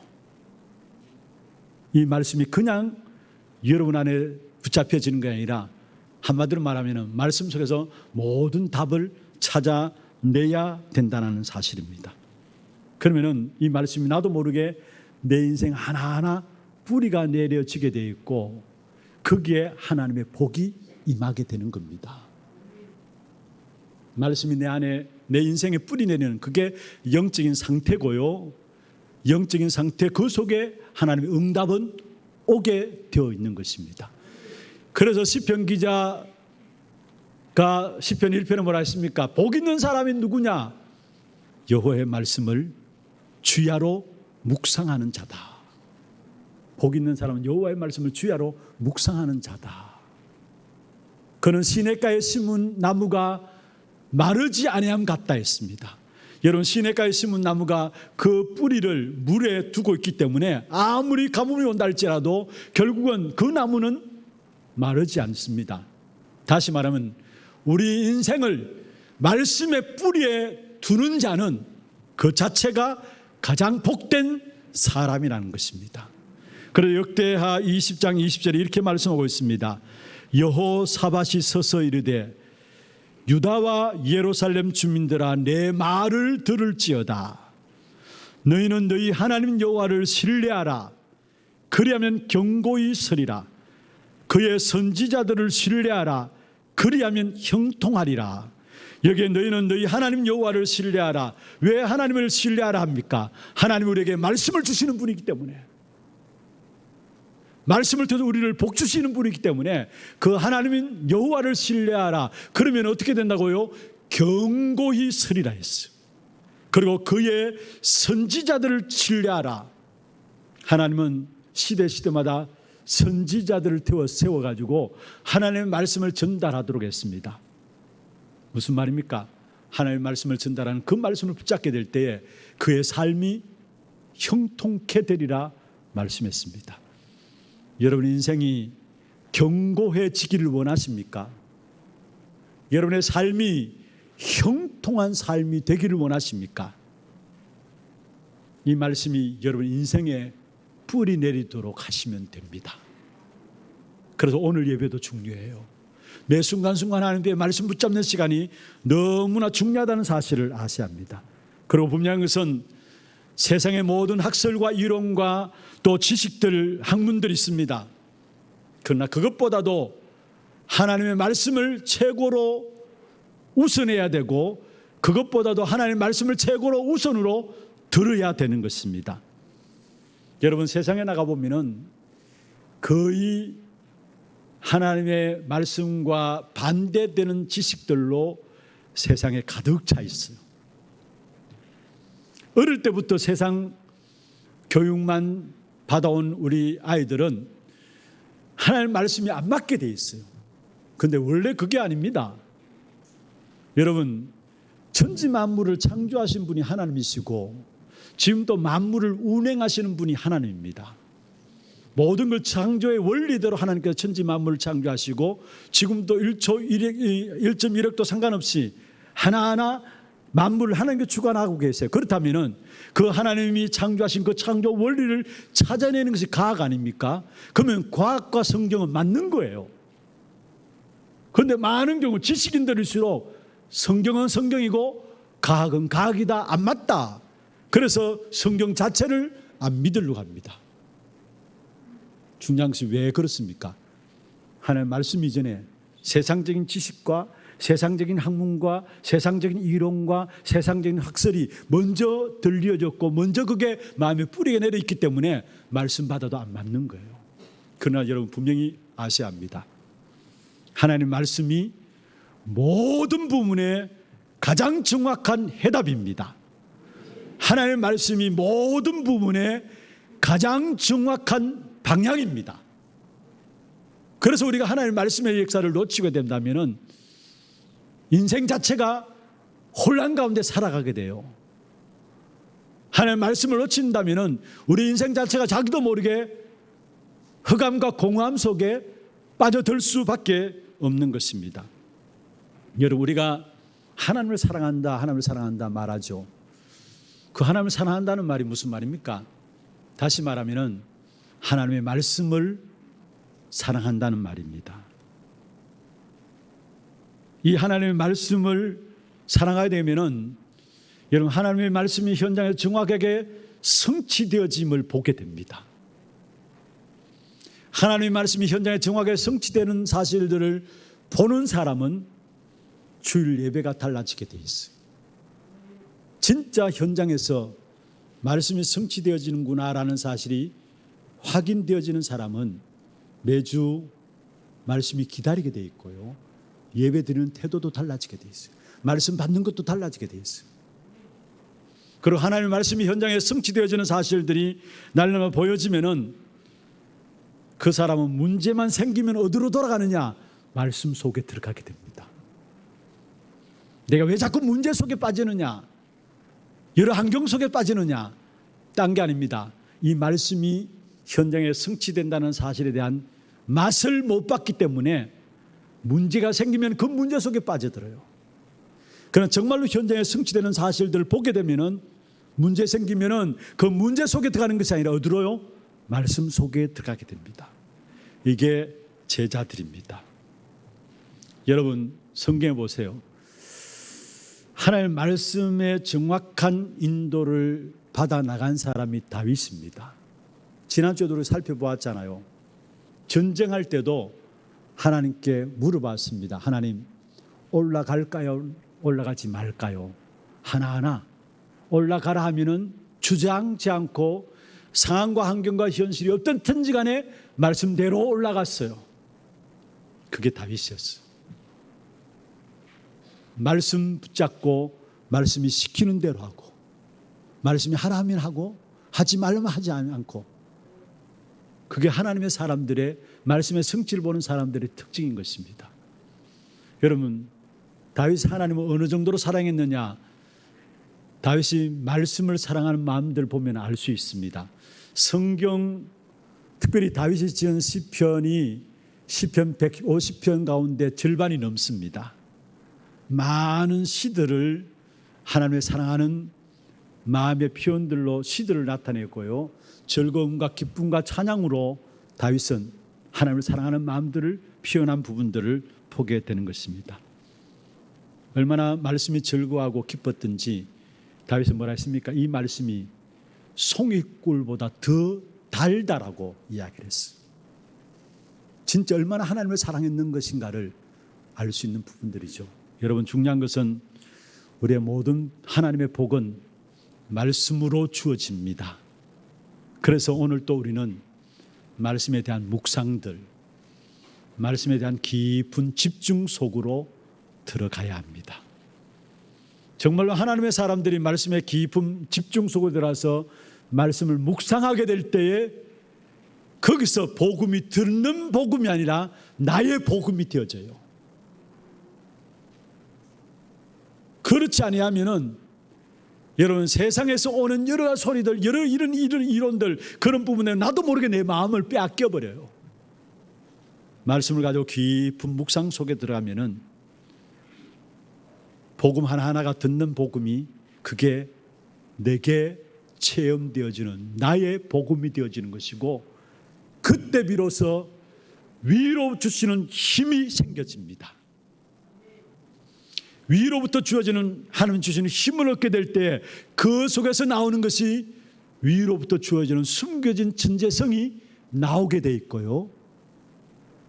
S1: 이 말씀이 그냥 여러분 안에 붙잡혀지는 게 아니라 한마디로 말하면 말씀 속에서 모든 답을 찾아내야 된다는 사실입니다. 그러면 이 말씀이 나도 모르게 내 인생 하나하나 뿌리가 내려지게 되어 있고 거기에 하나님의 복이 임하게 되는 겁니다. 말씀이 내 안에 내 인생에 뿌리 내리는 그게 영적인 상태고요. 영적인 상태 그 속에 하나님의 응답은 오게 되어 있는 것입니다. 그래서 시편 기자가 시편 1편에 뭐라 했습니까? 복 있는 사람이 누구냐? 여호와의 말씀을 주야로 묵상하는 자다. 복 있는 사람은 여호와의 말씀을 주야로 묵상하는 자다. 그는 시냇가에 심은 나무가 마르지 아니함 같다 했습니다. 여러분, 시냇가에 심은 나무가 그 뿌리를 물에 두고 있기 때문에 아무리 가뭄이 온다 할지라도 결국은 그 나무는 마르지 않습니다. 다시 말하면 우리 인생을 말씀의 뿌리에 두는 자는 그 자체가 가장 복된 사람이라는 것입니다. 그래서 역대하 20장 20절에 이렇게 말씀하고 있습니다. 여호사밧이 서서 이르되 유다와 예루살렘 주민들아 내 말을 들을지어다. 너희는 너희 하나님 여호와를 신뢰하라. 그리하면 견고히 서리라. 그의 선지자들을 신뢰하라. 그리하면 형통하리라. 여기에 너희는 너희 하나님 여호와를 신뢰하라. 왜 하나님을 신뢰하라 합니까? 하나님 우리에게 말씀을 주시는 분이기 때문에, 말씀을 통해서 우리를 복 주시는 분이기 때문에 그 하나님인 여호와를 신뢰하라. 그러면 어떻게 된다고요? 견고히 서리라 했어요. 그리고 그의 선지자들을 신뢰하라. 하나님은 시대마다 선지자들을 세워가지고 하나님의 말씀을 전달하도록 했습니다. 무슨 말입니까? 하나님의 말씀을 전달하는 그 말씀을 붙잡게 될 때에 그의 삶이 형통케 되리라 말씀했습니다. 여러분 인생이 견고해지기를 원하십니까? 여러분의 삶이 형통한 삶이 되기를 원하십니까? 이 말씀이 여러분 인생에 뿌리 내리도록 하시면 됩니다. 그래서 오늘 예배도 중요해요. 매 순간순간 하나님의 말씀 붙잡는 시간이 너무나 중요하다는 사실을 아셔야 합니다. 그리고 분명한 것은 세상의 모든 학설과 이론과 또 지식들, 학문들이 있습니다. 그러나 그것보다도 하나님의 말씀을 최고로 우선해야 되고 그것보다도 하나님의 말씀을 최고로 우선으로 들어야 되는 것입니다. 여러분 세상에 나가보면 거의 하나님의 말씀과 반대되는 지식들로 세상에 가득 차 있어요. 어릴 때부터 세상 교육만 받아온 우리 아이들은 하나님의 말씀이 안 맞게 돼 있어요. 그런데 원래 그게 아닙니다. 여러분 천지 만물을 창조하신 분이 하나님이시고 지금도 만물을 운행하시는 분이 하나님입니다. 모든 걸 창조의 원리대로 하나님께서 천지 만물을 창조하시고 지금도 1.1억도 상관없이 하나하나 만물을 하나님께 주관하고 계세요. 그렇다면 그 하나님이 창조하신 그 창조 원리를 찾아내는 것이 과학 아닙니까? 그러면 과학과 성경은 맞는 거예요. 그런데 많은 경우 지식인들일수록 성경은 성경이고 과학은 과학이다, 안 맞다. 그래서 성경 자체를 안 믿으려고 합니다. 중요한 것이 왜 그렇습니까? 하나님의 말씀 이전에 세상적인 지식과 세상적인 학문과 세상적인 이론과 세상적인 학설이 먼저 들려졌고 먼저 그게 마음에 뿌리가 내려 있기 때문에 말씀 받아도 안 맞는 거예요. 그러나 여러분 분명히 아셔야 합니다. 하나님의 말씀이 모든 부분에 가장 정확한 해답입니다. 하나님의 말씀이 모든 부분에 가장 정확한 방향입니다. 그래서 우리가 하나님의 말씀의 역사를 놓치게 된다면 인생 자체가 혼란 가운데 살아가게 돼요. 하나님의 말씀을 놓친다면 우리 인생 자체가 자기도 모르게 흑암과 공허함 속에 빠져들 수밖에 없는 것입니다. 여러분 우리가 하나님을 사랑한다 말하죠. 그 하나님을 사랑한다는 말이 무슨 말입니까? 다시 말하면 하나님의 말씀을 사랑한다는 말입니다. 이 하나님의 말씀을 사랑하게 되면은 여러분 하나님의 말씀이 현장에 정확하게 성취되어짐을 보게 됩니다. 하나님의 말씀이 현장에 정확하게 성취되는 사실들을 보는 사람은 주일 예배가 달라지게 돼 있어요. 진짜 현장에서 말씀이 성취되어지는구나라는 사실이 확인되어지는 사람은 매주 말씀이 기다리게 돼 있고요. 예배 드리는 태도도 달라지게 돼 있어요. 말씀 받는 것도 달라지게 돼 있어요. 그리고 하나님의 말씀이 현장에 성취되어지는 사실들이 날마다 보여지면은 그 사람은 문제만 생기면 어디로 돌아가느냐? 말씀 속에 들어가게 됩니다. 내가 왜 자꾸 문제 속에 빠지느냐? 여러 환경 속에 빠지느냐? 딴 게 아닙니다. 이 말씀이 현장에 성취된다는 사실에 대한 맛을 못 봤기 때문에 문제가 생기면 그 문제 속에 빠져들어요. 그러나 정말로 현장에 성취되는 사실들을 보게 되면은 문제 생기면은 그 문제 속에 들어가는 것이 아니라 어디로요? 말씀 속에 들어가게 됩니다. 이게 제자들입니다. 여러분 성경에 보세요. 하나님의 말씀의 정확한 인도를 받아 나간 사람이 다윗입니다. 지난주에도 우리 살펴보았잖아요. 전쟁할 때도 하나님께 물어봤습니다. 하나님 올라갈까요? 올라가지 말까요? 하나하나 올라가라 하면은 주저앉지 않고 상황과 환경과 현실이 어떻든지 간에 말씀대로 올라갔어요. 그게 다윗이었어요. 말씀 붙잡고 말씀이 시키는 대로 하고 말씀이 하라 하면 하고 하지 말면 하지 않고 그게 하나님의 사람들의 말씀의 성취를 보는 사람들의 특징인 것입니다. 여러분 다윗이 하나님을 어느 정도로 사랑했느냐? 다윗이 말씀을 사랑하는 마음들을 보면 알 수 있습니다. 성경 특별히 다윗이 지은 시편이 시편 150편 가운데 절반이 넘습니다. 많은 시들을 하나님을 사랑하는 마음의 표현들로 시들을 나타냈고요. 즐거움과 기쁨과 찬양으로 다윗은 하나님을 사랑하는 마음들을 표현한 부분들을 보게 되는 것입니다. 얼마나 말씀이 즐거워하고 기뻤든지 다윗은 뭐라 했습니까? 이 말씀이 송이꿀보다 더 달달하고 이야기를 했어요. 진짜 얼마나 하나님을 사랑했는 것인가를 알 수 있는 부분들이죠. 여러분, 중요한 것은 우리의 모든 하나님의 복은 말씀으로 주어집니다. 그래서 오늘 또 우리는 말씀에 대한 묵상들, 말씀에 대한 깊은 집중 속으로 들어가야 합니다. 정말로 하나님의 사람들이 말씀에 깊은 집중 속으로 들어가서 말씀을 묵상하게 될 때에 거기서 복음이 듣는 복음이 아니라 나의 복음이 되어져요. 그렇지 아니하면은 여러분, 세상에서 오는 여러 소리들, 여러 이런 이론들, 그런 부분에 나도 모르게 내 마음을 빼앗겨 버려요. 말씀을 가지고 깊은 묵상 속에 들어가면은 복음 하나하나가 듣는 복음이 그게 내게 체험되어지는 나의 복음이 되어지는 것이고, 그때 비로소 위로 주시는 힘이 생겨집니다. 위로부터 주어지는, 하나님 주시는 힘을 얻게 될 때 그 속에서 나오는 것이 위로부터 주어지는 숨겨진 천재성이 나오게 돼 있고요.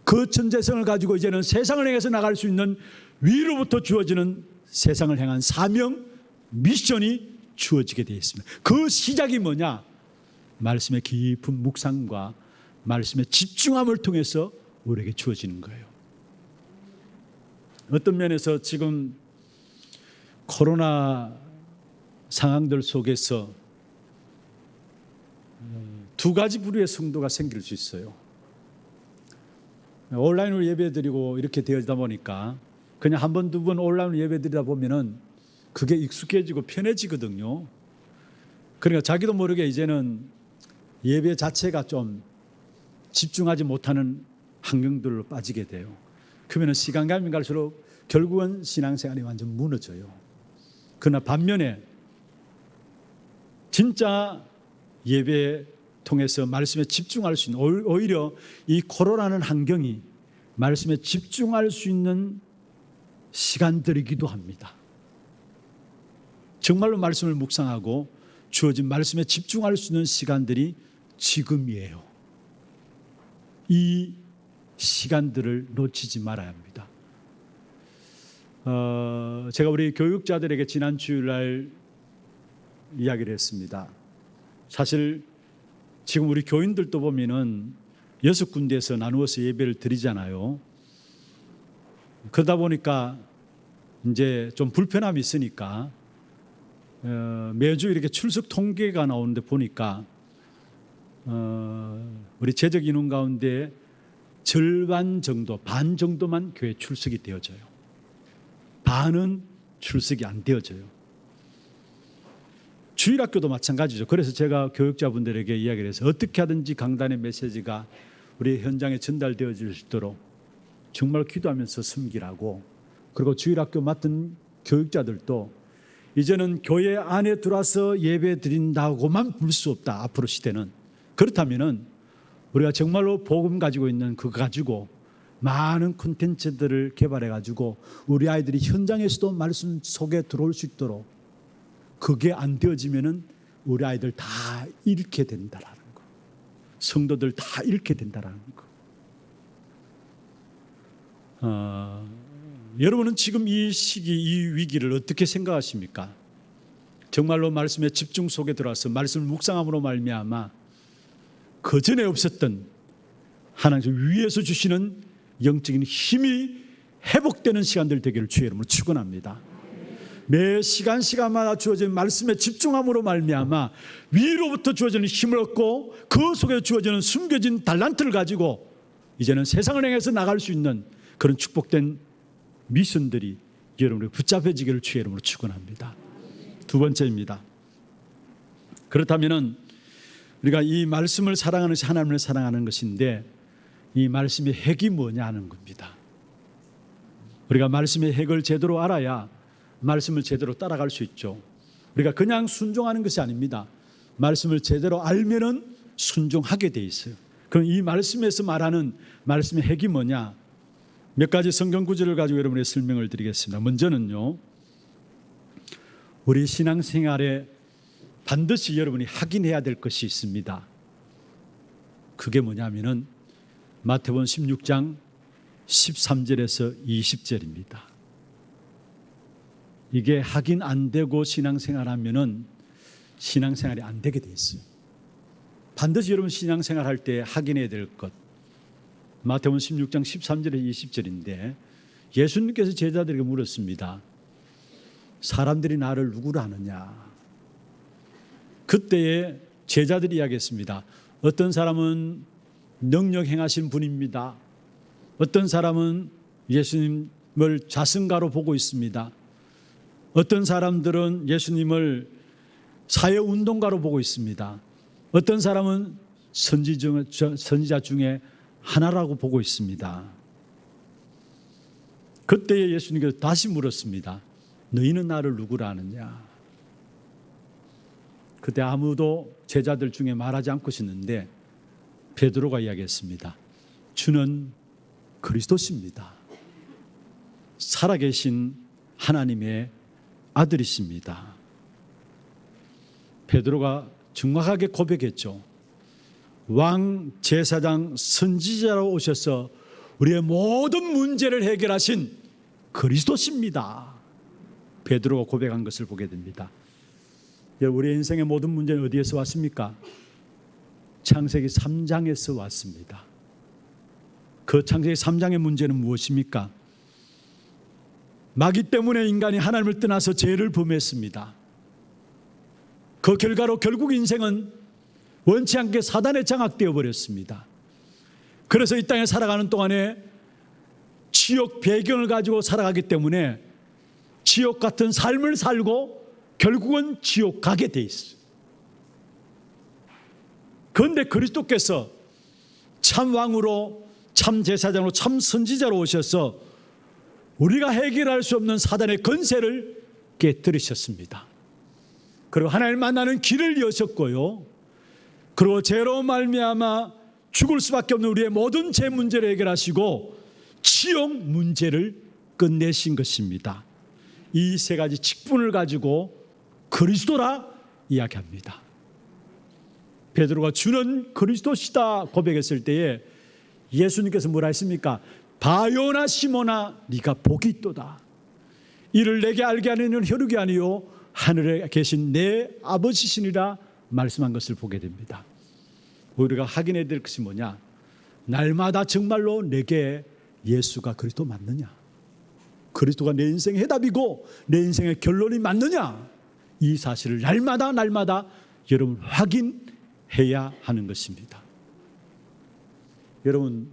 S1: 그 천재성을 가지고 이제는 세상을 향해서 나갈 수 있는 위로부터 주어지는 세상을 향한 사명, 미션이 주어지게 되어 있습니다. 그 시작이 뭐냐? 말씀의 깊은 묵상과 말씀의 집중함을 통해서 우리에게 주어지는 거예요. 어떤 면에서 지금 코로나 상황들 속에서 두 가지 부류의 성도가 생길 수 있어요. 온라인으로 예배드리고 이렇게 되어지다 보니까 그냥 한 번, 두 번 온라인으로 예배드리다 보면은 그게 익숙해지고 편해지거든요. 그러니까 자기도 모르게 이제는 예배 자체가 좀 집중하지 못하는 환경들로 빠지게 돼요. 그러면 시간감이 갈수록 결국은 신앙생활이 완전 무너져요. 그러나 반면에 진짜 예배에 통해서 말씀에 집중할 수 있는, 오히려 이 코로나는 환경이 말씀에 집중할 수 있는 시간들이기도 합니다. 정말로 말씀을 묵상하고 주어진 말씀에 집중할 수 있는 시간들이 지금이에요. 이 시간들을 놓치지 말아야 합니다. 제가 우리 교육자들에게 지난 주일날 이야기를 했습니다. 사실 지금 우리 교인들도 보면은 6군데에서 나누어서 예배를 드리잖아요. 그러다 보니까 이제 좀 불편함이 있으니까 매주 이렇게 출석 통계가 나오는데 보니까 우리 재적 인원 가운데 절반 정도, 반 정도만 교회 출석이 되어져요. 반은 출석이 안 되어져요. 주일학교도 마찬가지죠. 그래서 제가 교육자분들에게 이야기를 해서 어떻게 하든지 강단의 메시지가 우리 현장에 전달되어질 수 있도록 정말 기도하면서 섬기라고, 그리고 주일학교 맡은 교육자들도 이제는 교회 안에 들어와서 예배 드린다고만 볼 수 없다. 앞으로 시대는. 그렇다면은 우리가 정말로 복음 가지고 있는 그거 가지고 많은 콘텐츠들을 개발해 가지고 우리 아이들이 현장에서도 말씀 속에 들어올 수 있도록, 그게 안 되어지면은 우리 아이들 다 잃게 된다라는 거, 성도들 다 잃게 된다라는 거. 여러분은 지금 이 시기, 이 위기를 어떻게 생각하십니까? 정말로 말씀의 집중 속에 들어와서 말씀을 묵상함으로 말미암아 그 전에 없었던 하나님께서 위에서 주시는 영적인 힘이 회복되는 시간들 되기를 주의 이름으로 축원합니다. 매 시간마다 주어진 말씀에 집중함으로 말미암아 위로부터 주어지는 힘을 얻고 그 속에 주어지는 숨겨진 달란트를 가지고 이제는 세상을 향해서 나갈 수 있는 그런 축복된 미션들이 여러분에게 붙잡혀지기를 주의 이름으로 축원합니다. 두 번째입니다. 그렇다면은 우리가 이 말씀을 사랑하는 것이 하나님을 사랑하는 것인데, 이 말씀의 핵이 뭐냐 하는 겁니다. 우리가 말씀의 핵을 제대로 알아야 말씀을 제대로 따라갈 수 있죠. 우리가 그냥 순종하는 것이 아닙니다. 말씀을 제대로 알면은 순종하게 돼 있어요. 그럼 이 말씀에서 말하는 말씀의 핵이 뭐냐? 몇 가지 성경 구절을 가지고 여러분에게 설명을 드리겠습니다. 먼저는요, 우리 신앙생활에 반드시 여러분이 확인해야 될 것이 있습니다. 그게 뭐냐면은 마태복음 16장 13절에서 20절입니다. 이게 확인 안 되고 신앙생활하면은 신앙생활이 안 되게 돼 있어요. 반드시 여러분 신앙생활할 때 확인해야 될 것. 마태복음 16장 13절에서 20절인데 예수님께서 제자들에게 물었습니다. 사람들이 나를 누구로 아느냐? 그때에 제자들이 이야기했습니다. 어떤 사람은 능력 행하신 분입니다. 어떤 사람은 예수님을 자승가로 보고 있습니다. 어떤 사람들은 예수님을 사회운동가로 보고 있습니다. 어떤 사람은 선지자 중에 하나라고 보고 있습니다. 그때에 예수님께서 다시 물었습니다. 너희는 나를 누구라 아느냐? 그때 아무도 제자들 중에 말하지 않고 있었는데 베드로가 이야기했습니다. 주는 그리스도십니다. 살아계신 하나님의 아들이십니다. 베드로가 정확하게 고백했죠. 왕, 제사장, 선지자로 오셔서 우리의 모든 문제를 해결하신 그리스도십니다. 베드로가 고백한 것을 보게 됩니다. 우리의 인생의 모든 문제는 어디에서 왔습니까? 창세기 3장에서 왔습니다. 그 창세기 3장의 문제는 무엇입니까? 마귀 때문에 인간이 하나님을 떠나서 죄를 범했습니다. 그 결과로 결국 인생은 원치 않게 사단에 장악되어 버렸습니다. 그래서 이 땅에 살아가는 동안에 지옥 배경을 가지고 살아가기 때문에 지옥 같은 삶을 살고 결국은 지옥 가게 돼 있어요. 그런데 그리스도께서 참 왕으로, 참 제사장으로, 참 선지자로 오셔서 우리가 해결할 수 없는 사단의 권세를 깨뜨리셨습니다. 그리고 하나님을 만나는 길을 여셨고요. 그리고 죄로 말미암아 죽을 수밖에 없는 우리의 모든 죄 문제를 해결하시고 지옥 문제를 끝내신 것입니다. 이 세 가지 직분을 가지고 그리스도라 이야기합니다. 베드로가 주는 그리스도시다 고백했을 때에 예수님께서 뭐라 했습니까? 바요나 시모나 네가 복이 있도다. 이를 내게 알게 하는 혈육이 아니요 하늘에 계신 내 아버지시니라 말씀한 것을 보게 됩니다. 우리가 확인해야 될 것이 뭐냐? 날마다 정말로 내게 예수가 그리스도 맞느냐? 그리스도가 내 인생의 해답이고 내 인생의 결론이 맞느냐? 이 사실을 날마다 여러분 확인해야 하는 것입니다. 여러분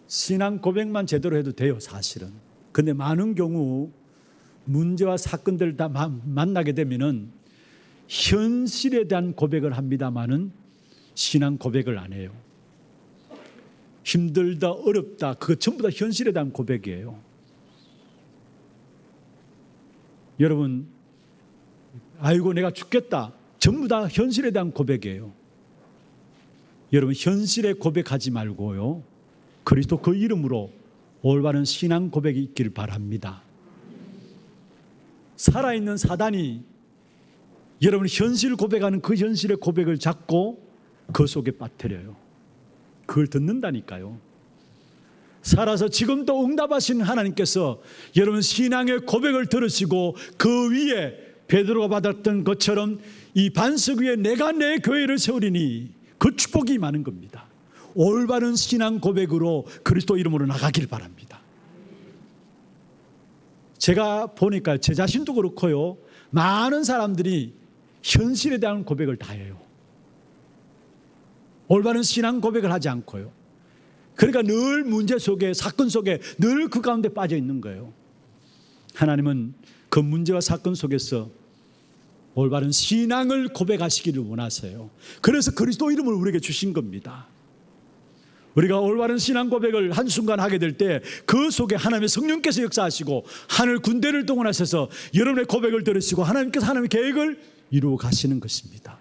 S1: 신앙 고백만 제대로 해도 돼요, 사실은. 그런데 많은 경우 문제와 사건들을 다 만나게 되면은 현실에 대한 고백을 합니다마는 신앙 고백을 안 해요. 힘들다, 어렵다, 그거 전부 다 현실에 대한 고백이에요. 여러분, 아이고 내가 죽겠다, 전부 다 현실에 대한 고백이에요. 여러분 현실에 고백하지 말고요, 그리스도 그 이름으로 올바른 신앙 고백이 있기를 바랍니다. 살아있는 사단이 여러분 현실 고백하는 그 현실의 고백을 잡고 그 속에 빠뜨려요. 그걸 듣는다니까요. 살아서 지금도 응답하신 하나님께서 여러분 신앙의 고백을 들으시고 그 위에 베드로가 받았던 것처럼 이 반석 위에 내가 내 교회를 세우리니 그 축복이 많은 겁니다. 올바른 신앙 고백으로 그리스도 이름으로 나가길 바랍니다. 제가 보니까 제 자신도 그렇고요, 많은 사람들이 현실에 대한 고백을 다 해요. 올바른 신앙 고백을 하지 않고요. 그러니까 늘 문제 속에, 사건 속에 늘 그 가운데 빠져 있는 거예요. 하나님은 그 문제와 사건 속에서 올바른 신앙을 고백하시기를 원하세요. 그래서 그리스도 이름을 우리에게 주신 겁니다. 우리가 올바른 신앙 고백을 한순간 하게 될 때 그 속에 하나님의 성령께서 역사하시고 하늘 군대를 동원하셔서 여러분의 고백을 들으시고 하나님께서 하나님의 계획을 이루어 가시는 것입니다.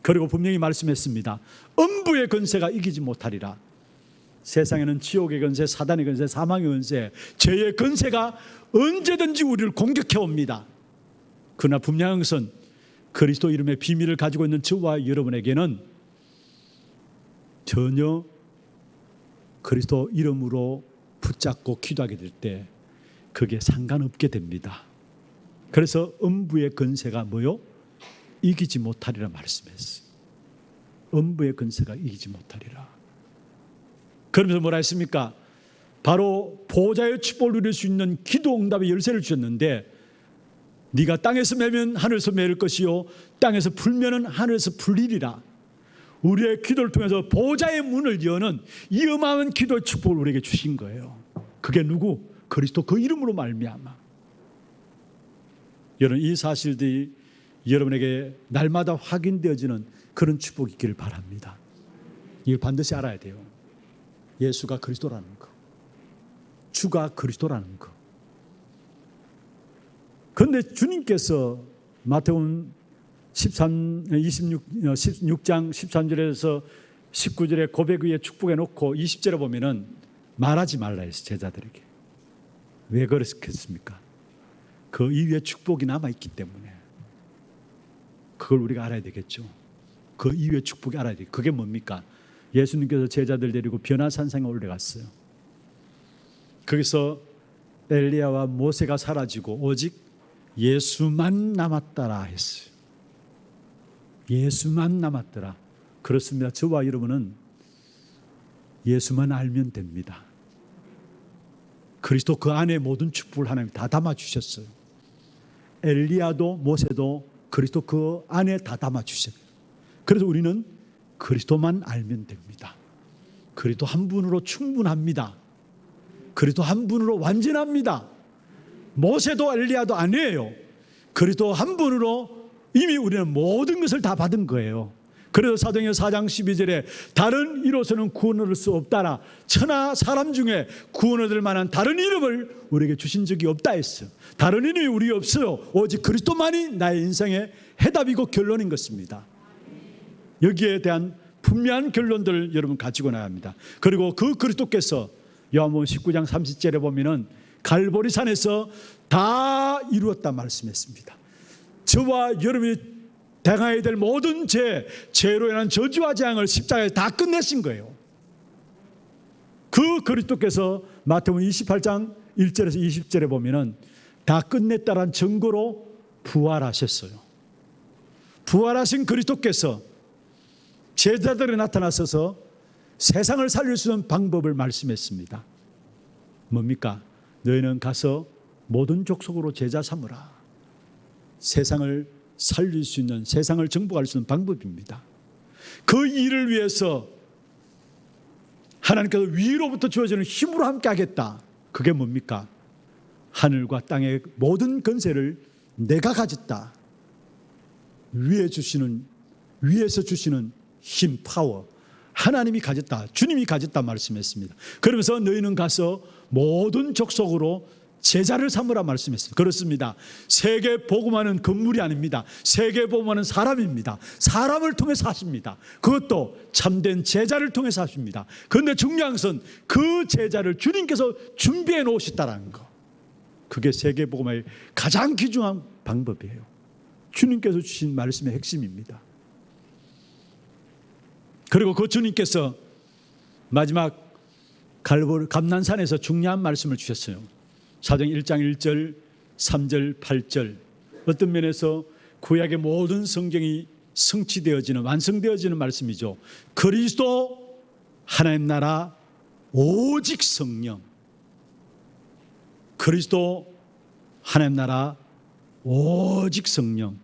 S1: 그리고 분명히 말씀했습니다. 음부의 권세가 이기지 못하리라. 세상에는 지옥의 권세, 사단의 권세, 사망의 권세, 죄의 권세가 언제든지 우리를 공격해 옵니다. 그러나 분명한 것은 그리스도 이름의 비밀을 가지고 있는 저와 여러분에게는 전혀 그리스도 이름으로 붙잡고 기도하게 될 때 그게 상관없게 됩니다. 그래서 음부의 권세가 뭐요? 이기지 못하리라 말씀했어요. 음부의 권세가 이기지 못하리라. 그러면서 뭐라 했습니까? 바로 보좌의 축복을 누릴 수 있는 기도 응답의 열쇠를 주셨는데 네가 땅에서 매면 하늘에서 매일 것이요 땅에서 풀면은 하늘에서 풀리리라. 우리의 기도를 통해서 보좌의 문을 여는 이 어마어마한 기도의 축복을 우리에게 주신 거예요. 그게 누구? 그리스도 그 이름으로 말미암아. 여러분 이 사실들이 여러분에게 날마다 확인되어지는 그런 축복이 있기를 바랍니다. 이걸 반드시 알아야 돼요. 예수가 그리스도라는 거, 주가 그리스도라는 거. 그런데 주님께서 마태복음 16장 13절에서 19절에 고백 위에 축복해 놓고 20절에 보면은 말하지 말라 했어요. 제자들에게. 왜 그랬겠습니까? 그 이후에 축복이 남아있기 때문에. 그걸 우리가 알아야 되겠죠. 그 이후에 축복이 알아야 돼요. 그게 뭡니까? 예수님께서 제자들 데리고 변화산상에 올라갔어요. 거기서 엘리야와 모세가 사라지고 오직 예수만 남았더라 했어요. 예수만 남았더라. 그렇습니다. 저와 여러분은 예수만 알면 됩니다. 그리스도 그 안에 모든 축복을 하나님 다 담아주셨어요. 엘리야도 모세도 그리스도 그 안에 다 담아주셨어요. 그래서 우리는 그리스도만 알면 됩니다. 그리스도 한 분으로 충분합니다. 그리스도 한 분으로 완전합니다. 모세도 엘리야도 아니에요. 그리스도 한 분으로 이미 우리는 모든 것을 다 받은 거예요. 그래서 사도행전 4장 12절에 다른 이로서는 구원 얻을 수 없다라. 천하 사람 중에 구원 얻을 만한 다른 이름을 우리에게 주신 적이 없다 했어요. 다른 이름이 우리에 없어요. 오직 그리스도만이 나의 인생의 해답이고 결론인 것입니다. 여기에 대한 분명한 결론들을 여러분 가지고 나야 합니다. 그리고 그 그리스도께서 요한복음 19장 30절에 보면은 갈보리산에서 다 이루었다 말씀했습니다. 저와 여러분이 당해야 될 모든 죄로 인한 저주와 재앙을 십자가에 다 끝내신 거예요. 그 그리스도께서 마태복음 28장 1절에서 20절에 보면은 다 끝냈다라는 증거로 부활하셨어요. 부활하신 그리스도께서 제자들에 나타나셔서 세상을 살릴 수 있는 방법을 말씀했습니다. 뭡니까? 너희는 가서 모든 족속으로 제자 삼으라. 세상을 살릴 수 있는, 세상을 정복할 수 있는 방법입니다. 그 일을 위해서 하나님께서 위로부터 주어지는 힘으로 함께 하겠다. 그게 뭡니까? 하늘과 땅의 모든 권세를 내가 가졌다. 위에서 주시는 힘, 파워, 하나님이 가졌다. 주님이 가졌다 말씀했습니다. 그러면서 너희는 가서 모든 족속으로 제자를 삼으라 말씀했습니다. 그렇습니다. 세계 복음하는 건물이 아닙니다. 세계 복음하는 사람입니다. 사람을 통해서 하십니다. 그것도 참된 제자를 통해서 하십니다. 그런데 중요한 것은 그 제자를 주님께서 준비해 놓으셨다는 거. 그게 세계 복음의 가장 귀중한 방법이에요. 주님께서 주신 말씀의 핵심입니다. 그리고 그 주님께서 마지막 감난산에서 중요한 말씀을 주셨어요. 사도행 1장 1절, 3절, 8절. 어떤 면에서 구약의 모든 성경이 성취되어지는, 완성되어지는 말씀이죠. 그리스도 하나님 나라 오직 성령. 그리스도 하나님 나라 오직 성령.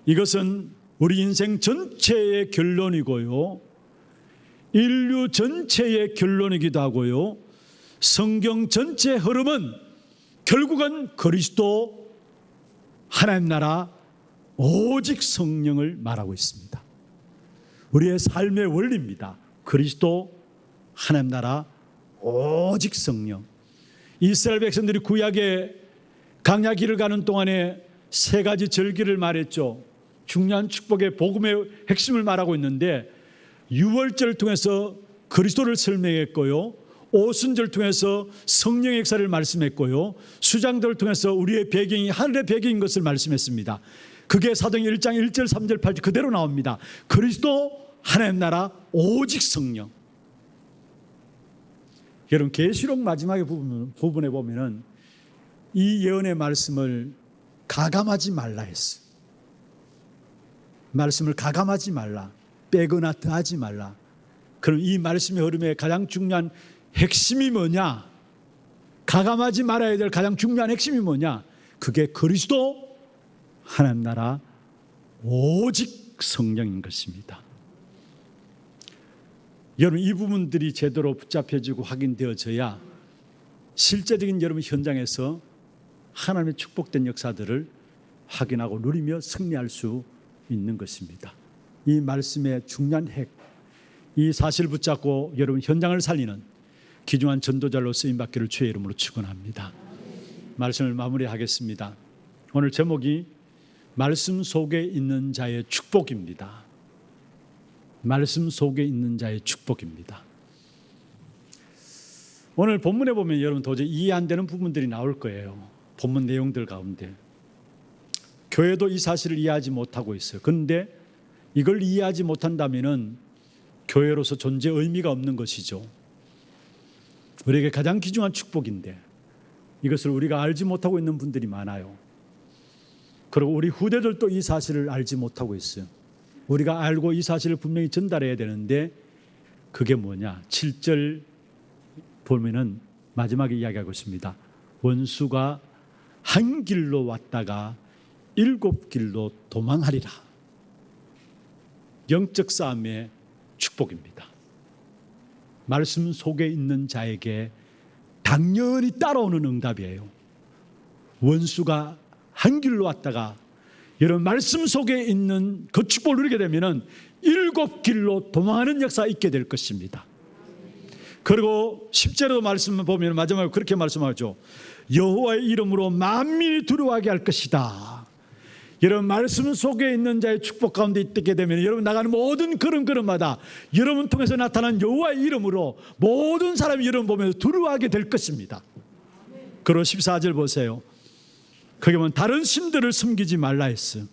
S1: 이것은 우리 인생 전체의 결론이고요, 인류 전체의 결론이기도 하고요, 성경 전체의 흐름은 결국은 그리스도 하나님 나라 오직 성령을 말하고 있습니다. 우리의 삶의 원리입니다. 그리스도 하나님 나라 오직 성령. 이스라엘 백성들이 구약의 광야 길을 가는 동안에 세 가지 절기를 말했죠. 중요한 축복의 복음의 핵심을 말하고 있는데, 유월절을 통해서 그리스도를 설명했고요, 오순절을 통해서 성령의 역사를 말씀했고요, 수장들을 통해서 우리의 배경이 하늘의 배경인 것을 말씀했습니다. 그게 사도행전 1장 1절 3절 8절 그대로 나옵니다. 그리스도 하나님 나라 오직 성령. 여러분 계시록 마지막에 부분에 보면은 이 예언의 말씀을 가감하지 말라 했어. 말씀을 가감하지 말라, 빼거나 더하지 말라. 그럼 이 말씀의 흐름의 가장 중요한 핵심이 뭐냐? 가감하지 말아야 될 가장 중요한 핵심이 뭐냐? 그게 그리스도 하나님 나라 오직 성령인 것입니다. 여러분 이 부분들이 제대로 붙잡혀지고 확인되어져야 실제적인 여러분 현장에서 하나님의 축복된 역사들을 확인하고 누리며 승리할 수 있는 것입니다. 이 말씀의 중요한 핵, 이 사실을 붙잡고 여러분 현장을 살리는 귀중한 전도자로 쓰임받기를 주의 이름으로 축원합니다. 말씀을 마무리하겠습니다. 오늘 제목이 말씀 속에 있는 자의 축복입니다. 말씀 속에 있는 자의 축복입니다. 오늘 본문에 보면 여러분 도저히 이해 안 되는 부분들이 나올 거예요. 본문 내용들 가운데 교회도 이 사실을 이해하지 못하고 있어요. 그런데 이걸 이해하지 못한다면은 교회로서 존재 의미가 없는 것이죠. 우리에게 가장 귀중한 축복인데 이것을 우리가 알지 못하고 있는 분들이 많아요. 그리고 우리 후대들도 이 사실을 알지 못하고 있어요. 우리가 알고 이 사실을 분명히 전달해야 되는데 그게 뭐냐? 7절 보면은 마지막에 이야기하고 있습니다. 원수가 한 길로 왔다가 7길로 도망하리라. 영적 싸움의 축복입니다. 말씀 속에 있는 자에게 당연히 따라오는 응답이에요. 원수가 한 길로 왔다가 여러분 말씀 속에 있는 그 축복을 누리게 되면은 7길로 도망하는 역사가 있게 될 것입니다. 그리고 10절에도 말씀을 보면 마지막에 그렇게 말씀하죠. 여호와의 이름으로 만민이 두려워하게 할 것이다. 여러분 말씀 속에 있는 자의 축복 가운데 있게 되면 여러분 나가는 모든 걸음걸음마다 여러분 통해서 나타난 여호와의 이름으로 모든 사람이 여러분 보면서 두려워하게 될 것입니다. 그리고 14절 보세요. 거기 보면 다른 신들을 섬기지 말라 했어요.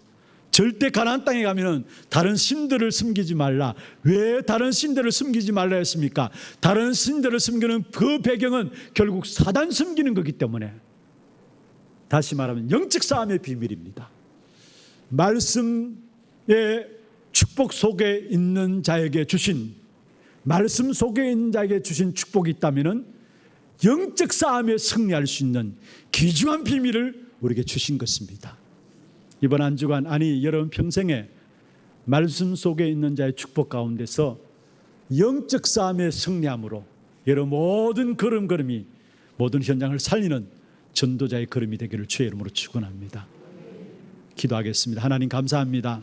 S1: 절대 가나안 땅에 가면은 다른 신들을 섬기지 말라. 왜 다른 신들을 섬기지 말라 했습니까? 다른 신들을 섬기는 그 배경은 결국 사단 섬기는 거기 때문에 다시 말하면 영적 싸움의 비밀입니다. 말씀의 축복 속에 있는 자에게 주신 말씀 속에 있는 자에게 주신 축복이 있다면은 영적 싸움에 승리할 수 있는 귀중한 비밀을 우리에게 주신 것입니다. 이번 한 주간 아니 여러분 평생에 말씀 속에 있는 자의 축복 가운데서 영적 싸움에 승리함으로 여러분 모든 걸음걸음이 모든 현장을 살리는 전도자의 걸음이 되기를 주의 이름으로 축원합니다. 기도하겠습니다. 하나님 감사합니다.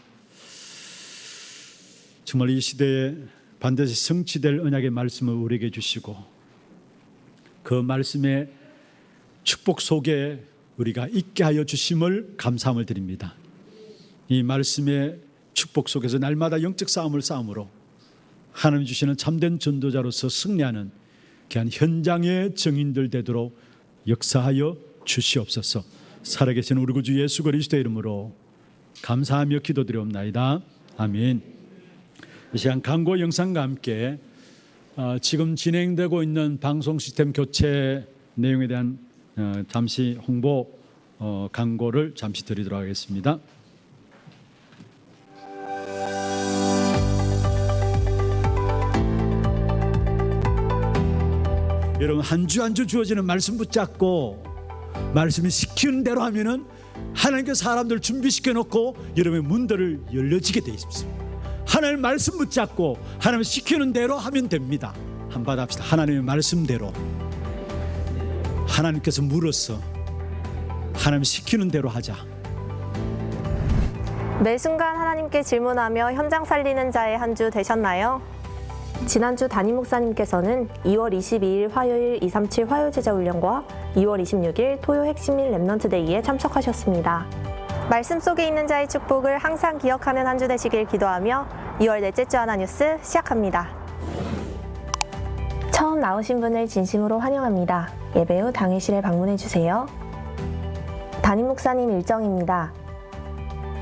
S1: 정말 이 시대에 반드시 성취될 언약의 말씀을 우리에게 주시고 그 말씀의 축복 속에 우리가 있게 하여 주심을 감사함을 드립니다. 이 말씀의 축복 속에서 날마다 영적 싸움을 싸움으로 하나님 주시는 참된 전도자로서 승리하는 귀한 현장의 증인들 되도록 역사하여 주시옵소서. 살아계신 우리 구주 예수 그리스도의 이름으로 감사하며 기도드리옵나이다. 아멘. 이 시간 광고 영상과 함께 지금 진행되고 있는 방송 시스템 교체 내용에 대한 잠시 홍보 광고를 잠시 드리도록 하겠습니다. 여러분 한 주 한 주 주어지는 말씀 붙잡고 말씀이 시키는 대로 하면은 하나님께서 사람들 준비시켜 놓고 여러분의 문들을 열려지게 되어 있습니다. 하나님 말씀 붙잡고 하나님 시키는 대로 하면 됩니다. 한번 합시다. 하나님의 말씀대로 하나님께서 물어서 하나님 시키는 대로 하자.
S5: 매 순간 하나님께 질문하며 현장 살리는 자의 한 주 되셨나요? 지난주 담임 목사님께서는 2월 22일 화요일 237 화요제자훈련과 2월 26일 토요 핵심일 랩넌트데이에 참석하셨습니다. 말씀 속에 있는 자의 축복을 항상 기억하는 한 주 되시길 기도하며 2월 넷째 주 하나 뉴스 시작합니다. 처음 나오신 분을 진심으로 환영합니다. 예배 후 당회실에 방문해 주세요. 담임 목사님 일정입니다.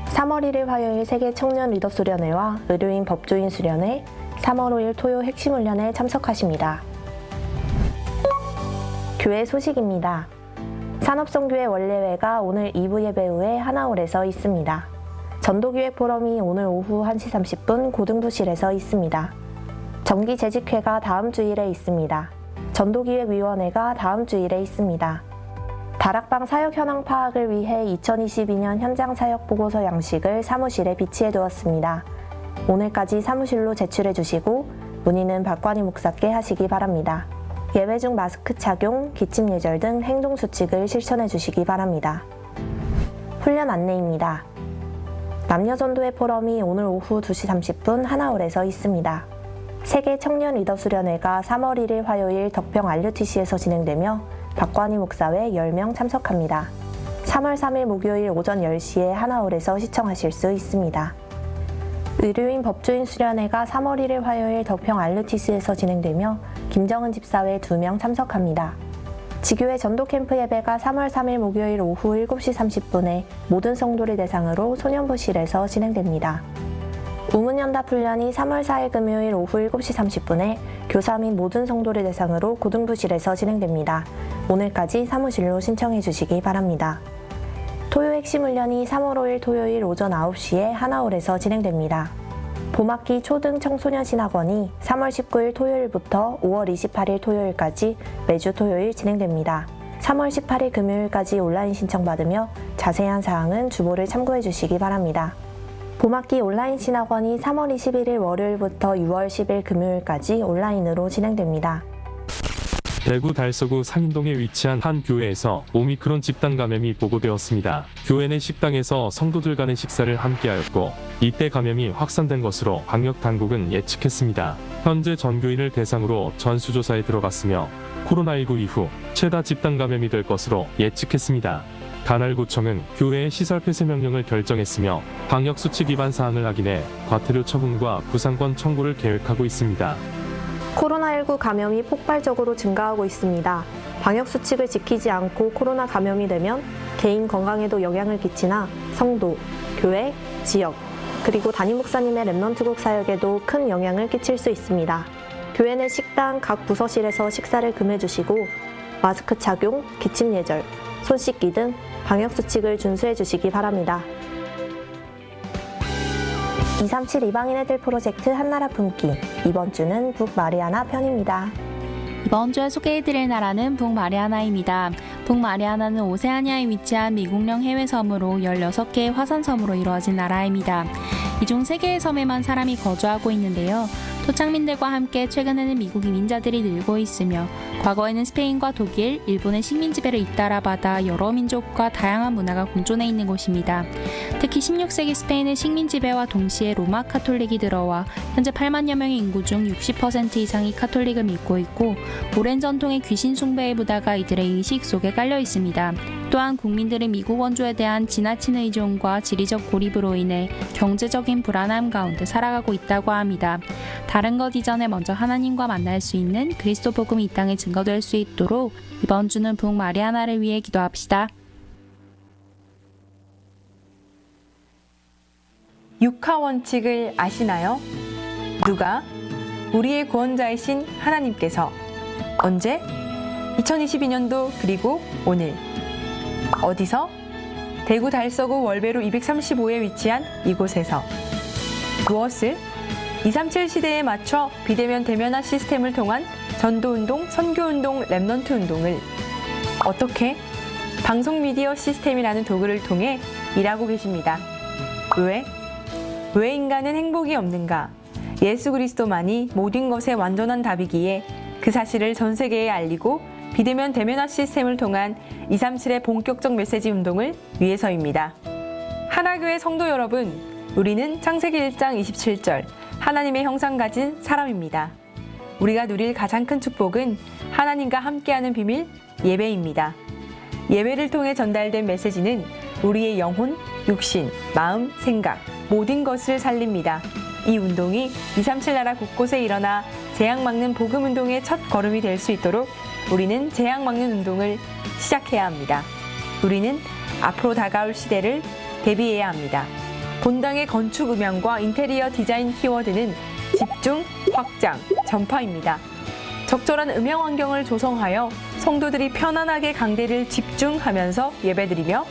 S5: 3월 1일 화요일 세계 청년 리더 수련회와 의료인 법조인 수련회, 3월 5일 토요 핵심 훈련에 참석하십니다. 교회 소식입니다. 산업선교회 원례회가 오늘 2부 예배 후에 하나홀에서 있습니다. 전도기획 포럼이 오늘 오후 1시 30분 고등부실에서 있습니다. 정기재직회가 다음 주일에 있습니다. 전도기획위원회가 다음 주일에 있습니다. 다락방 사역 현황 파악을 위해 2022년 현장 사역 보고서 양식을 사무실에 비치해 두었습니다. 오늘까지 사무실로 제출해 주시고 문의는 박관희 목사께 하시기 바랍니다. 예외 중 마스크 착용, 기침 예절 등 행동 수칙을 실천해 주시기 바랍니다. 훈련 안내입니다. 남녀전도회 포럼이 오늘 오후 2시 30분 하나홀에서 있습니다. 세계 청년 리더 수련회가 3월 1일 화요일 덕평 RUTC에서 진행되며 박관희 목사 외 10명 참석합니다. 3월 3일 목요일 오전 10시에 하나홀에서 시청하실 수 있습니다. 의료인 법조인 수련회가 3월 1일 화요일 덕평 RUTC에서 진행되며 김정은 집사 외 2명 참석합니다. 지교회 전도캠프 예배가 3월 3일 목요일 오후 7시 30분에 모든 성도를 대상으로 소년부실에서 진행됩니다. 우문연답 훈련이 3월 4일 금요일 오후 7시 30분에 교사 및 모든 성도를 대상으로 고등부실에서 진행됩니다. 오늘까지 사무실로 신청해 주시기 바랍니다. 토요 핵심 훈련이 3월 5일 토요일 오전 9시에 하나홀에서 진행됩니다. 봄학기 초등 청소년 신학원이 3월 19일 토요일부터 5월 28일 토요일까지 매주 토요일 진행됩니다. 3월 18일 금요일까지 온라인 신청받으며 자세한 사항은 주보를 참고해 주시기 바랍니다. 봄학기 온라인 신학원이 3월 21일 월요일부터 6월 10일 금요일까지 온라인으로 진행됩니다.
S6: 대구 달서구 상인동에 위치한 한 교회에서 오미크론 집단 감염이 보고되었습니다. 교회 내 식당에서 성도들 간의 식사를 함께하였고 이때 감염이 확산된 것으로 방역당국은 예측했습니다. 현재 전교인을 대상으로 전수조사에 들어갔으며 코로나19 이후 최다 집단 감염이 될 것으로 예측했습니다. 단알구청은 교회의 시설 폐쇄 명령을 결정했으며 방역수칙 위반 사항을 확인해 과태료 처분과 구상권 청구를 계획하고 있습니다.
S5: 코로나19 감염이 폭발적으로 증가하고 있습니다. 방역수칙을 지키지 않고 코로나 감염이 되면 개인 건강에도 영향을 끼치나 성도, 교회, 지역, 그리고 담임 목사님의 랩넌트국 사역에도 큰 영향을 끼칠 수 있습니다. 교회 내 식당 각 부서실에서 식사를 금해주시고 마스크 착용, 기침 예절, 손 씻기 등 방역수칙을 준수해 주시기 바랍니다. 237 이방인 애들 프로젝트 한나라 품기, 이번 주는 북마리아나 편입니다.
S7: 이번 주에 소개해드릴 나라는 북마리아나입니다. 북마리아나는 오세아니아에 위치한 미국령 해외 섬으로 16개의 화산섬으로 이루어진 나라입니다. 이 중 3개의 섬에만 사람이 거주하고 있는데요. 토착민들과 함께 최근에는 미국 이민자들이 늘고 있으며 과거에는 스페인과 독일, 일본의 식민 지배를 잇따라받아 여러 민족과 다양한 문화가 공존해 있는 곳입니다. 특히 16세기 스페인의 식민 지배와 동시에 로마 카톨릭이 들어와 현재 8만여 명의 인구 중 60% 이상이 카톨릭을 믿고 있고 오랜 전통의 귀신 숭배의 부다가 이들의 의식 속에 깔려 있습니다. 또한 국민들은 미국 원조에 대한 지나친 의존과 지리적 고립으로 인해 경제적인 불안함 가운데 살아가고 있다고 합니다. 다른 것 이전에 먼저 하나님과 만날 수 있는 그리스도 복음이 이 땅에 증거될 수 있도록 이번 주는 북마리아나를 위해 기도합시다.
S8: 육하 원칙을 아시나요? 누가? 우리의 구원자이신 하나님께서. 언제? 2022년도 그리고 오늘. 어디서? 대구 달서구 월배로 235에 위치한 이곳에서. 무엇을? 237 시대에 맞춰 비대면 대면화 시스템을 통한 전도운동, 선교운동, 랩넌트 운동을. 어떻게? 방송 미디어 시스템이라는 도구를 통해 일하고 계십니다. 왜? 왜 인간은 행복이 없는가? 예수 그리스도만이 모든 것의 완전한 답이기에 그 사실을 전 세계에 알리고 비대면 대면화 시스템을 통한 237의 본격적 메시지 운동을 위해서입니다. 하나교회 성도 여러분, 우리는 창세기 1장 27절 하나님의 형상 가진 사람입니다. 우리가 누릴 가장 큰 축복은 하나님과 함께하는 비밀, 예배입니다. 예배를 통해 전달된 메시지는 우리의 영혼, 육신, 마음, 생각 모든 것을 살립니다. 이 운동이 237 나라 곳곳에 일어나 재앙 막는 복음 운동의 첫 걸음이 될 수 있도록 우리는 재앙 막는 운동을 시작해야 합니다. 우리는 앞으로 다가올 시대를 대비해야 합니다. 본당의 건축 음향과 인테리어 디자인 키워드는 집중, 확장, 전파입니다. 적절한 음향 환경을 조성하여 성도들이 편안하게 강대를 집중하면서 예배드리며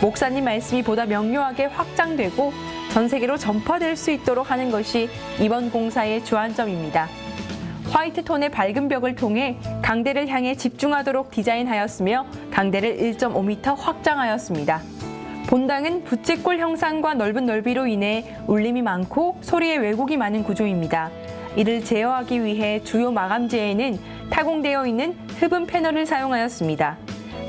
S8: 목사님 말씀이 보다 명료하게 확장되고 전 세계로 전파될 수 있도록 하는 것이 이번 공사의 주안점입니다. 화이트 톤의 밝은 벽을 통해 강대를 향해 집중하도록 디자인하였으며 강대를 1.5m 확장하였습니다. 본당은 부채꼴 형상과 넓은 넓이로 인해 울림이 많고 소리에 왜곡이 많은 구조입니다. 이를 제어하기 위해 주요 마감재에는 타공되어 있는 흡음 패널을 사용하였습니다.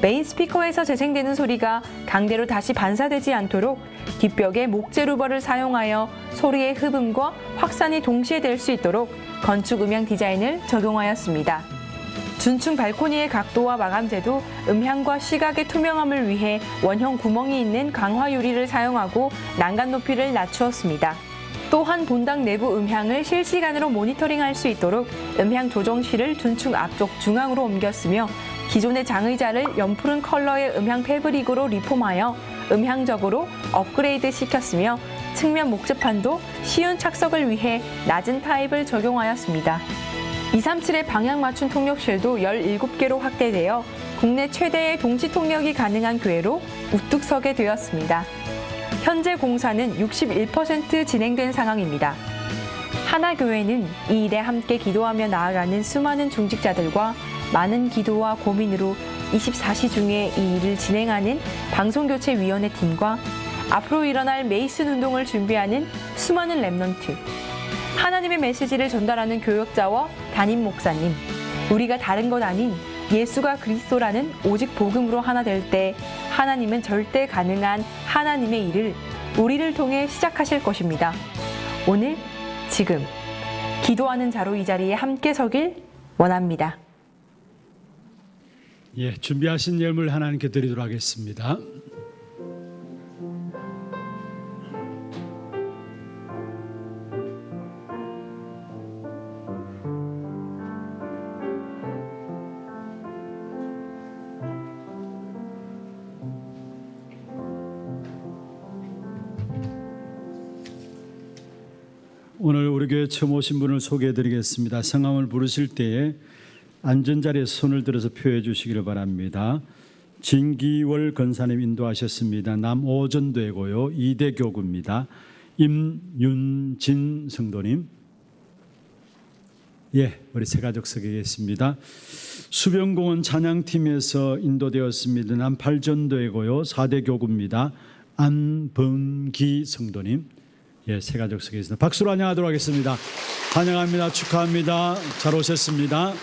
S8: 메인 스피커에서 재생되는 소리가 강대로 다시 반사되지 않도록 뒷벽에 목재 루버를 사용하여 소리의 흡음과 확산이 동시에 될 수 있도록 건축 음향 디자인을 적용하였습니다. 준층 발코니의 각도와 마감재도 음향과 시각의 투명함을 위해 원형 구멍이 있는 강화 유리를 사용하고 난간 높이를 낮추었습니다. 또한 본당 내부 음향을 실시간으로 모니터링할 수 있도록 음향 조정실을 준층 앞쪽 중앙으로 옮겼으며 기존의 장의자를 연푸른 컬러의 음향 패브릭으로 리폼하여 음향적으로 업그레이드 시켰으며 측면 목재판도 쉬운 착석을 위해 낮은 타입을 적용하였습니다. 237의 방향 맞춤 통역실도 17개로 확대되어 국내 최대의 동시 통역이 가능한 교회로 우뚝 서게 되었습니다. 현재 공사는 61% 진행된 상황입니다. 하나교회는 이 일에 함께 기도하며 나아가는 수많은 중직자들과 많은 기도와 고민으로 24시 중에 이 일을 진행하는 방송교체위원회 팀과 앞으로 일어날 메이슨 운동을 준비하는 수많은 랩넌트, 하나님의 메시지를 전달하는 교역자와 담임 목사님, 우리가 다른 것 아닌 예수가 그리스도라는 오직 복음으로 하나 될 때 하나님은 절대 가능한 하나님의 일을 우리를 통해 시작하실 것입니다. 오늘, 지금 기도하는 자로 이 자리에 함께 서길 원합니다.
S1: 예, 준비하신 예물 하나님께 드리도록 하겠습니다. 오늘 우리 교회 처음 오신 분을 소개해드리겠습니다. 성함을 부르실 때에 앉은 자리에 손을 들어서 표해 주시기를 바랍니다. 진기월 권사님 인도하셨습니다. 남오전되고요. 이대교구입니다. 임윤진 성도님. 예, 우리 새가족 속에 계십니다. 수변공원 찬양팀에서 인도되었습니다. 남팔전되고요. 4대교구입니다. 안범기 성도님. 예, 새가족 속에 있습니다. 박수로 환영하도록 하겠습니다. 환영합니다. 축하합니다. 잘 오셨습니다.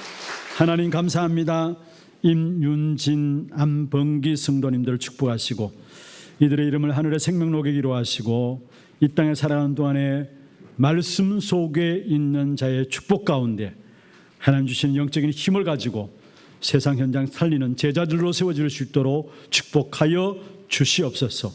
S1: 하나님 감사합니다. 임윤진, 안범기 성도님들을 축복하시고 이들의 이름을 하늘의 생명 녹이기로 하시고 이 땅에 살아가는 동안에 말씀 속에 있는 자의 축복 가운데 하나님 주시는 영적인 힘을 가지고 세상 현장 살리는 제자들로 세워질 수 있도록 축복하여 주시옵소서.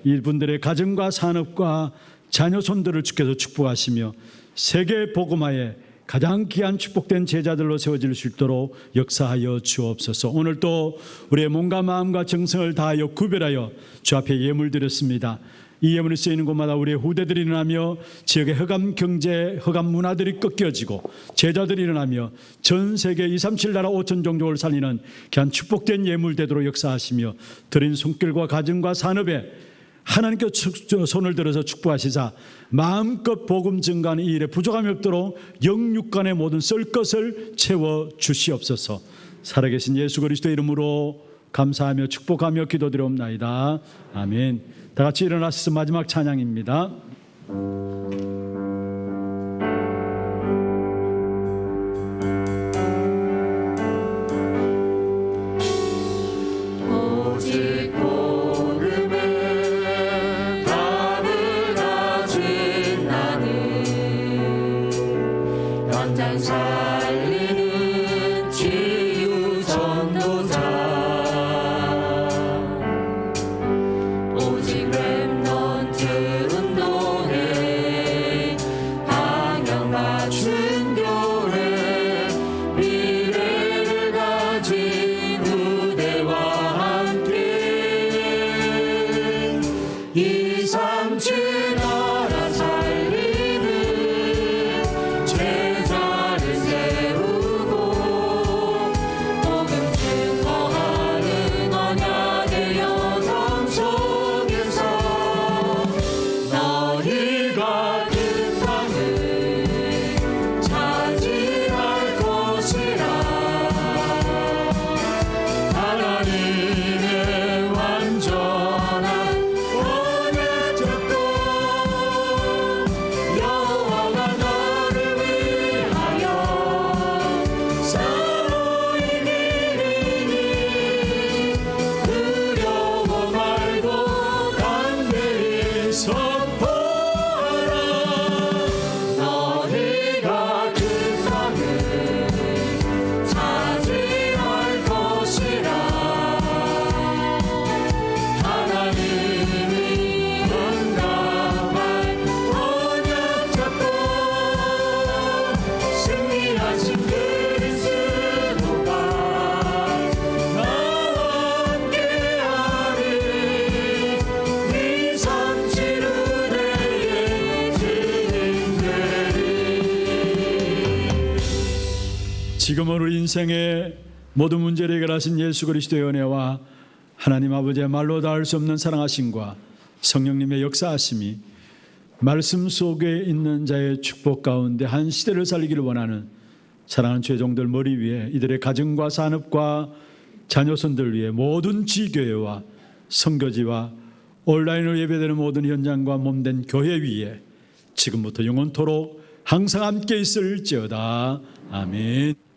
S1: 이분들의 가정과 산업과 자녀 손들을 주께서 축복하시며 세계 복음화에 가장 귀한 축복된 제자들로 세워질 수 있도록 역사하여 주옵소서. 오늘 또 우리의 몸과 마음과 정성을 다하여 구별하여 주 앞에 예물 드렸습니다. 이 예물이 쓰이는 곳마다 우리의 후대들이 일어나며 지역의 흑암 경제, 흑암 문화들이 꺾여지고 제자들이 일어나며 전 세계 237 나라 5천 종족을 살리는 귀한 축복된 예물 되도록 역사하시며 드린 손길과 가정과 산업에 하나님께 손을 들어서 축복하시자 마음껏 복음 증가하는 이 일에 부족함이 없도록 영육간의 모든 썰 것을 채워 주시옵소서. 살아계신 예수 그리스도의 이름으로 감사하며 축복하며 기도드리옵나이다. 아멘. 다 같이 일어나셔서 마지막 찬양입니다.
S9: 제자를 세우고
S1: 지금은 우리 인생의 모든 문제를 해결하신 예수 그리스도의 은혜와 하나님 아버지의 말로 닿을 수 없는 사랑하심과 성령님의 역사하심이 말씀 속에 있는 자의 축복 가운데 한 시대를 살기를 원하는 사랑하는 죄종들 머리 위에 이들의 가정과 산업과 자녀손들 위해 모든 지교회와 선교지와 온라인으로 예배되는 모든 현장과 몸된 교회 위에 지금부터 영원토록 항상 함께 있을지어다. 아멘.